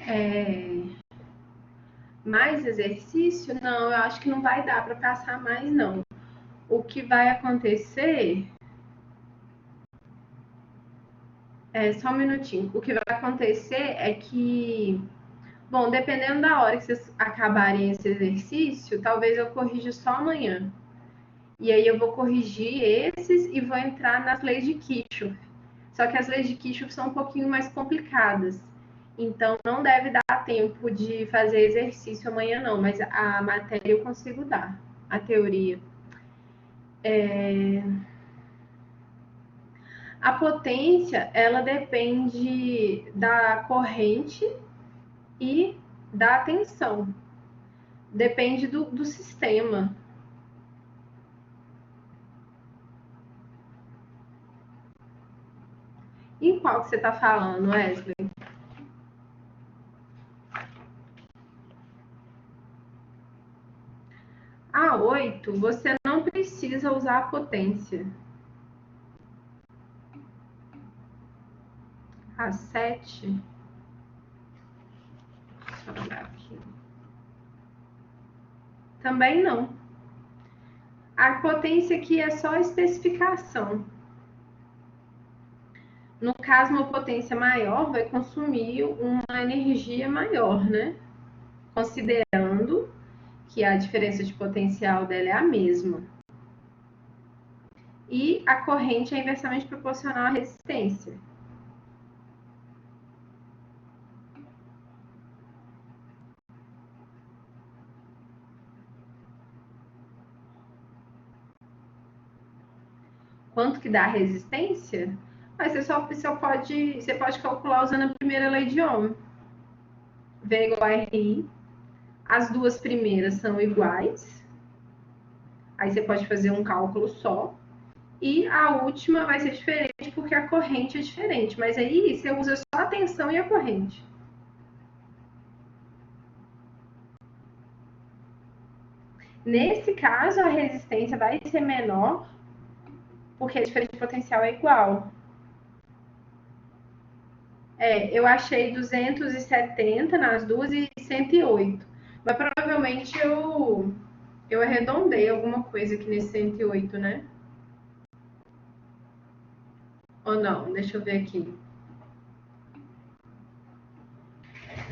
É, mais exercício? Não, eu acho que não vai dar para passar mais, não. O que vai acontecer só um minutinho. O que vai acontecer é que, bom, dependendo da hora que vocês acabarem esse exercício, talvez eu corrija só amanhã. E aí eu vou corrigir esses e vou entrar nas leis de Kirchhoff. Só que as leis de Kirchhoff são um pouquinho mais complicadas. Então não deve dar tempo de fazer exercício amanhã não, mas a matéria eu consigo dar, a teoria. A potência, ela depende da corrente e da tensão. Depende do sistema. Em qual que você está falando, Wesley? 8, você não precisa usar a potência. A 7, deixa eu olhar aqui. Também não. A potência aqui é só a especificação. No caso, uma potência maior vai consumir uma energia maior, né? Considerando que a diferença de potencial dela é a mesma. E a corrente é inversamente proporcional à resistência. Quanto que dá a resistência? Mas você pode calcular usando a primeira lei de Ohm. V igual a RI. As duas primeiras são iguais. Aí você pode fazer um cálculo só. E a última vai ser diferente porque a corrente é diferente. Mas aí você usa só a tensão e a corrente. Nesse caso, a resistência vai ser menor porque a diferença de potencial é igual. Eu achei 270 nas duas e 108. Mas provavelmente eu arredondei alguma coisa aqui nesse 108, né? Ou não? Deixa eu ver aqui.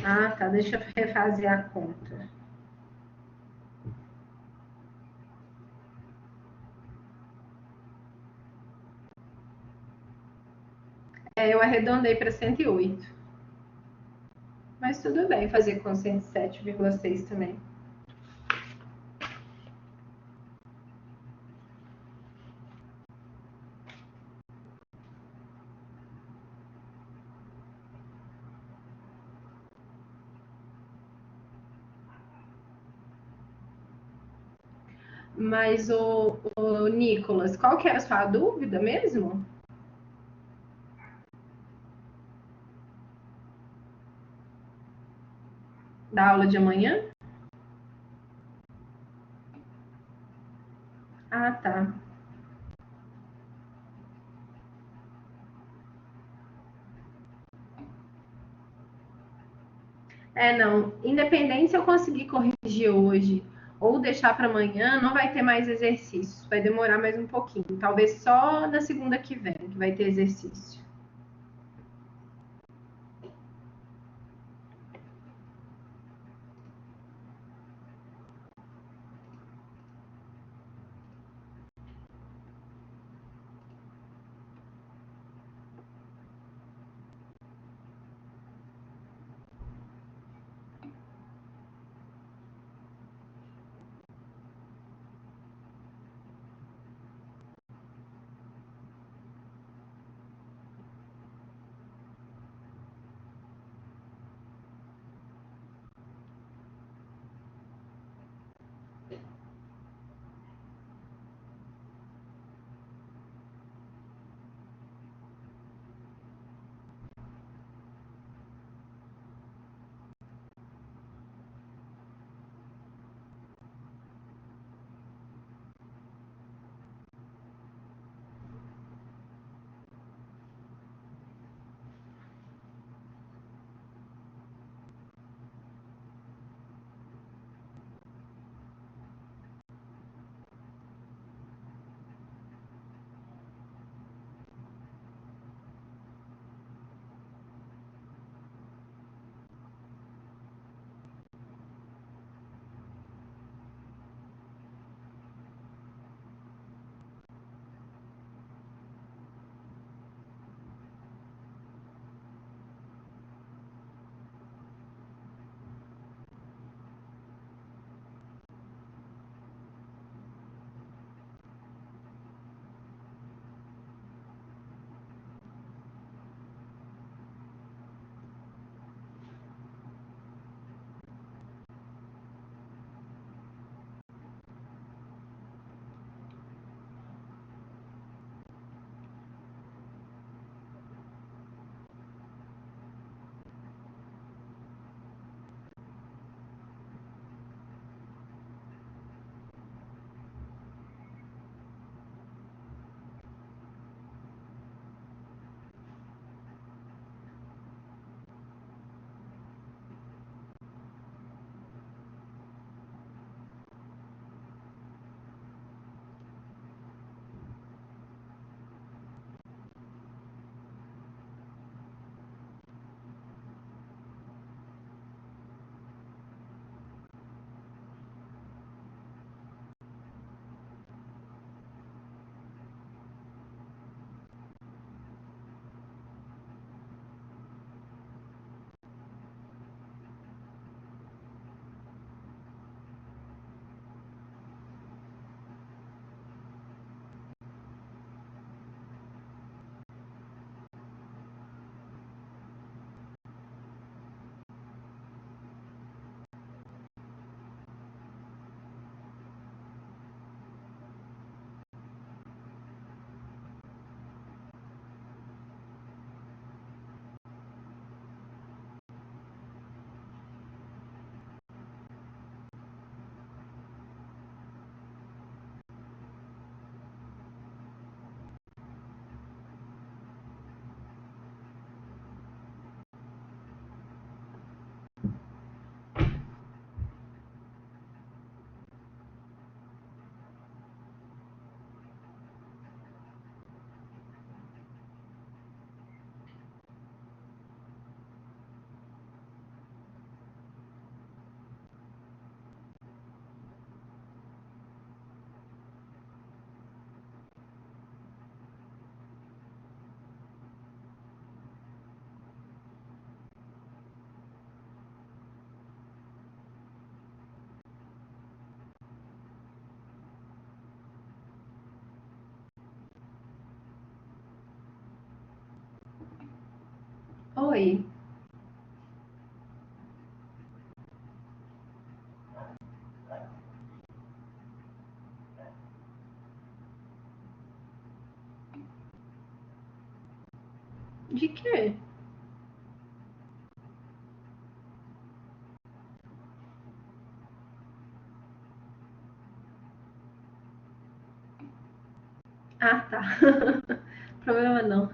Ah, tá. Deixa eu refazer a conta. Eu arredondei para 108. Mas tudo bem fazer com 107,6 também. Mas o Nicolas, qual que era a sua dúvida mesmo? Da aula de amanhã? Ah, tá. Não. Independente se eu conseguir corrigir hoje ou deixar para amanhã, não vai ter mais exercícios. Vai demorar mais um pouquinho. Talvez só na segunda que vem que vai ter exercício. oi. De quê? Ah, tá. Problema não.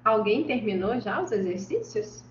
Alguém terminou já os exercícios?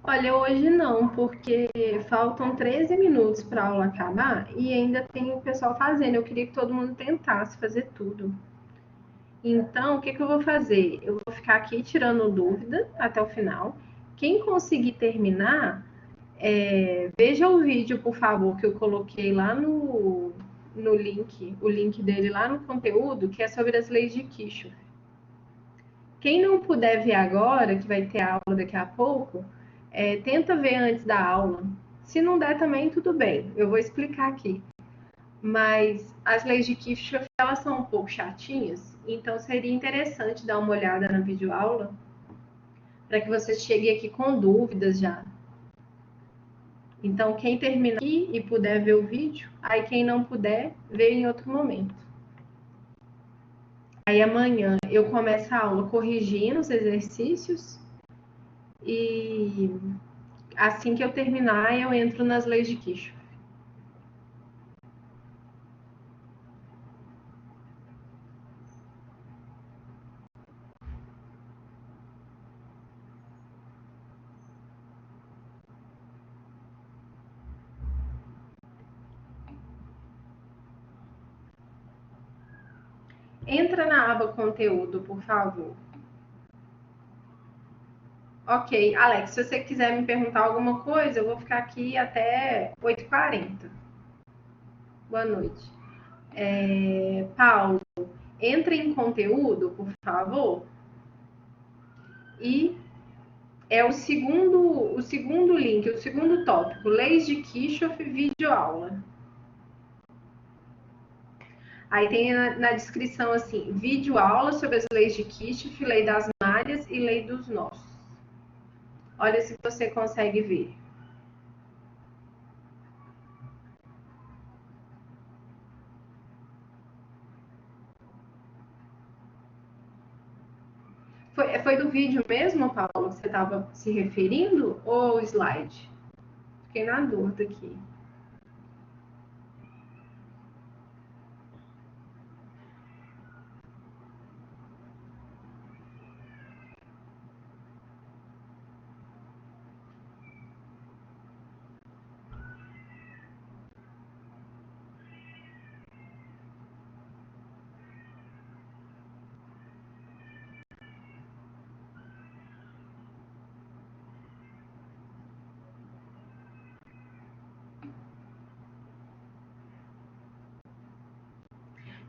Olha, hoje não, porque faltam 13 minutos para a aula acabar e ainda tem o pessoal fazendo. Eu queria que todo mundo tentasse fazer tudo. Então, o que que eu vou fazer? Eu vou ficar aqui tirando dúvida até o final. Quem conseguir terminar, veja o vídeo, por favor, que eu coloquei lá no link, o link dele lá no conteúdo, que é sobre as leis de Kirchhoff. Quem não puder ver agora, que vai ter aula daqui a pouco, tenta ver antes da aula. Se não der também, tudo bem, eu vou explicar aqui. Mas as leis de Kirchhoff, elas são um pouco chatinhas, então seria interessante dar uma olhada na videoaula para que você chegue aqui com dúvidas já. Então, quem terminar aqui e puder ver o vídeo, aí quem não puder, vê em outro momento. Aí amanhã eu começo a aula corrigindo os exercícios e assim que eu terminar, eu entro nas leis de Kirchhoff. Entra na aba conteúdo, por favor. Ok, Alex, se você quiser me perguntar alguma coisa, eu vou ficar aqui até 8h40. Boa noite. Paulo, entre em conteúdo, por favor, e é o segundo link, o segundo tópico, Leis de Kirchhoff, videoaula. Aí tem na descrição assim, vídeo aula sobre as leis de Kirchhoff, lei das malhas e lei dos nós. Olha se você consegue ver. Foi do vídeo mesmo, Paulo, que você estava se referindo? Ou o slide? Fiquei na dúvida aqui.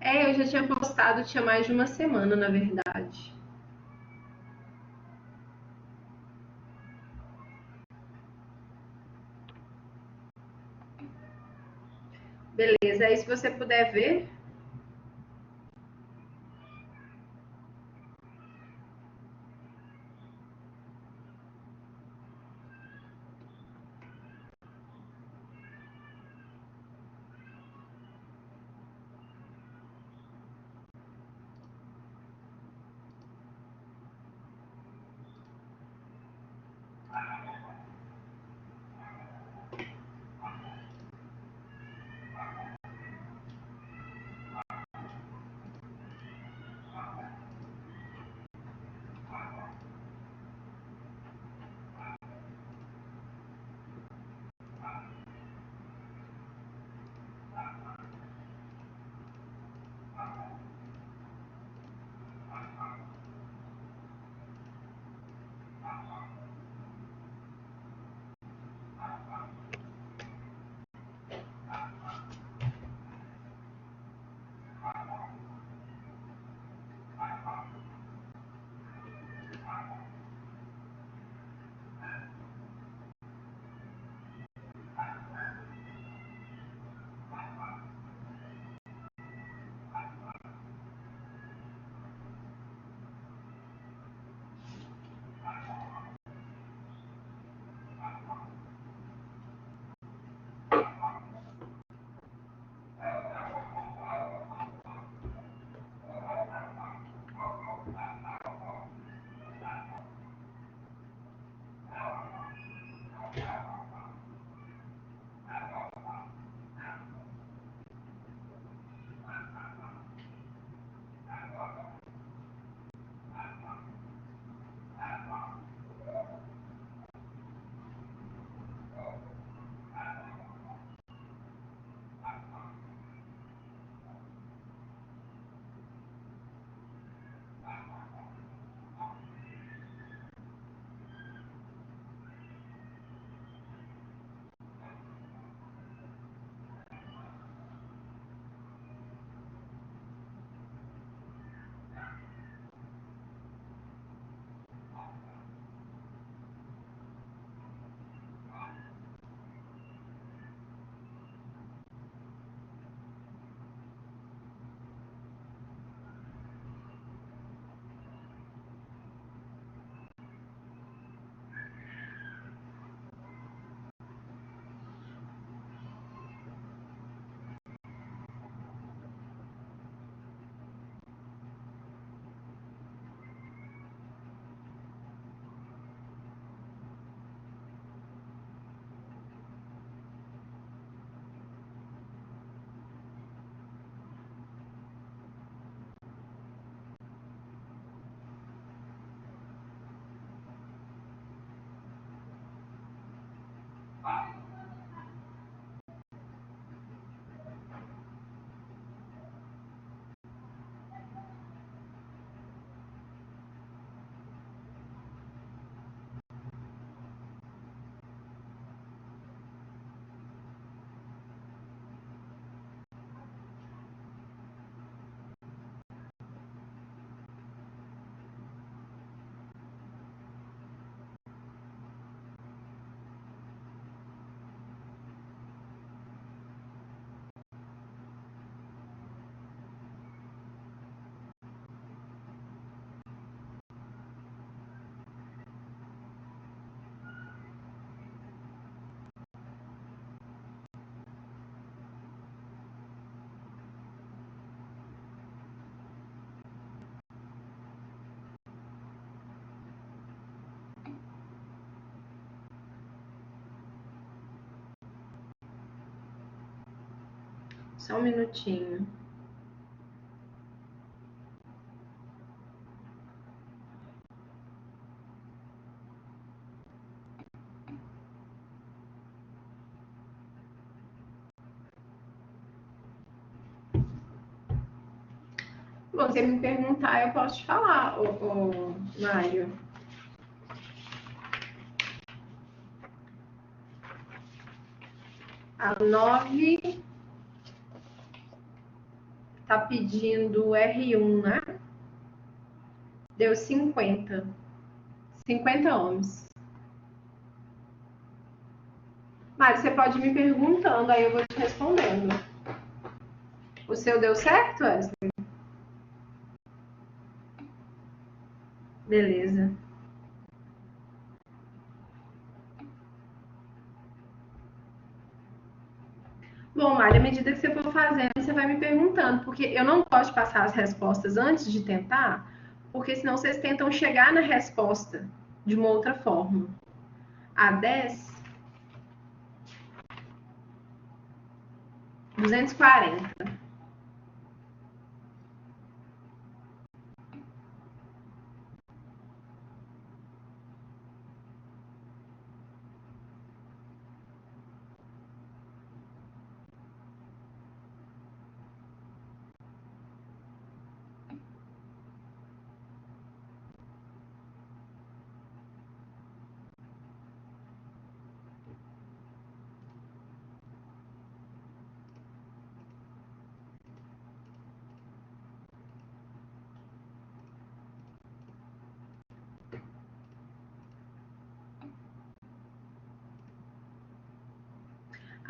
Eu já tinha postado, tinha mais de uma semana, na verdade. Beleza, aí se você puder ver. Só um minutinho. Bom, se você me perguntar, eu posso te falar, Mário. A 9 tá pedindo R1, né? Deu 50. 50 ohms. Mário, você pode me perguntando, aí eu vou te respondendo. O seu deu certo, Wesley? Beleza. Bom, Mário, à medida que você for fazendo, você vai me perguntando, porque eu não gosto de passar as respostas antes de tentar, porque senão vocês tentam chegar na resposta de uma outra forma. A 10, 240.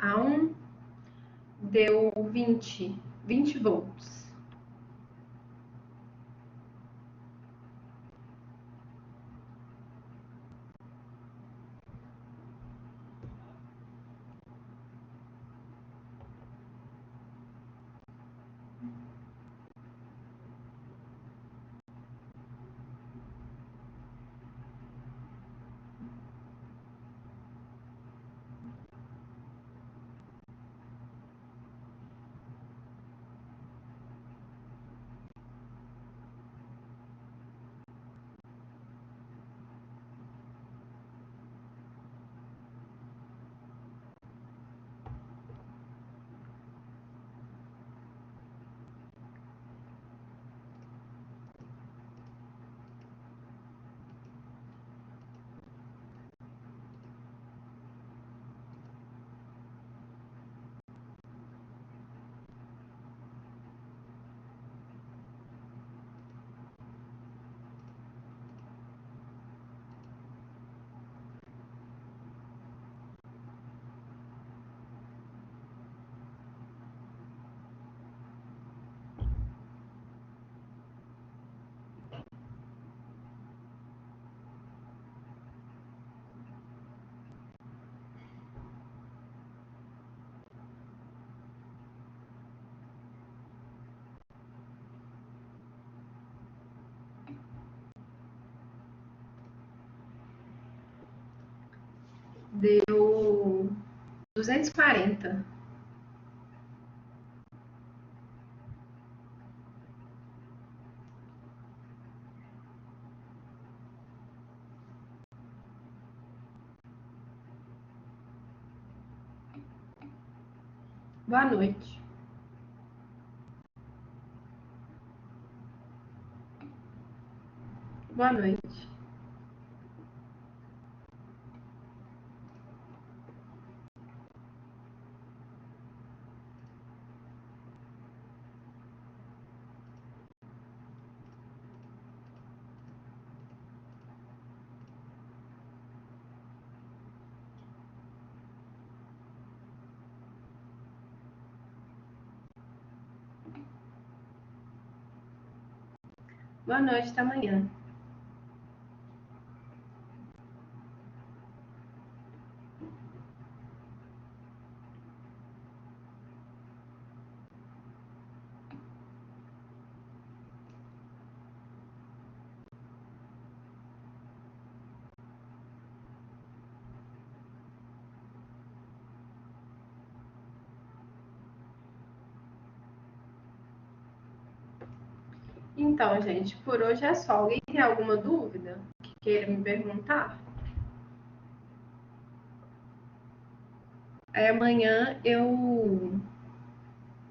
A 1 deu 20 volts. Deu 240. Boa noite. Boa noite. Boa noite, até amanhã. Então, gente, por hoje é só. Alguém tem alguma dúvida que queira me perguntar? Aí amanhã eu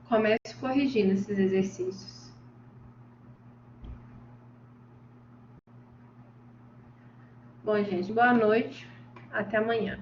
começo corrigindo esses exercícios. Bom, gente, boa noite. Até amanhã.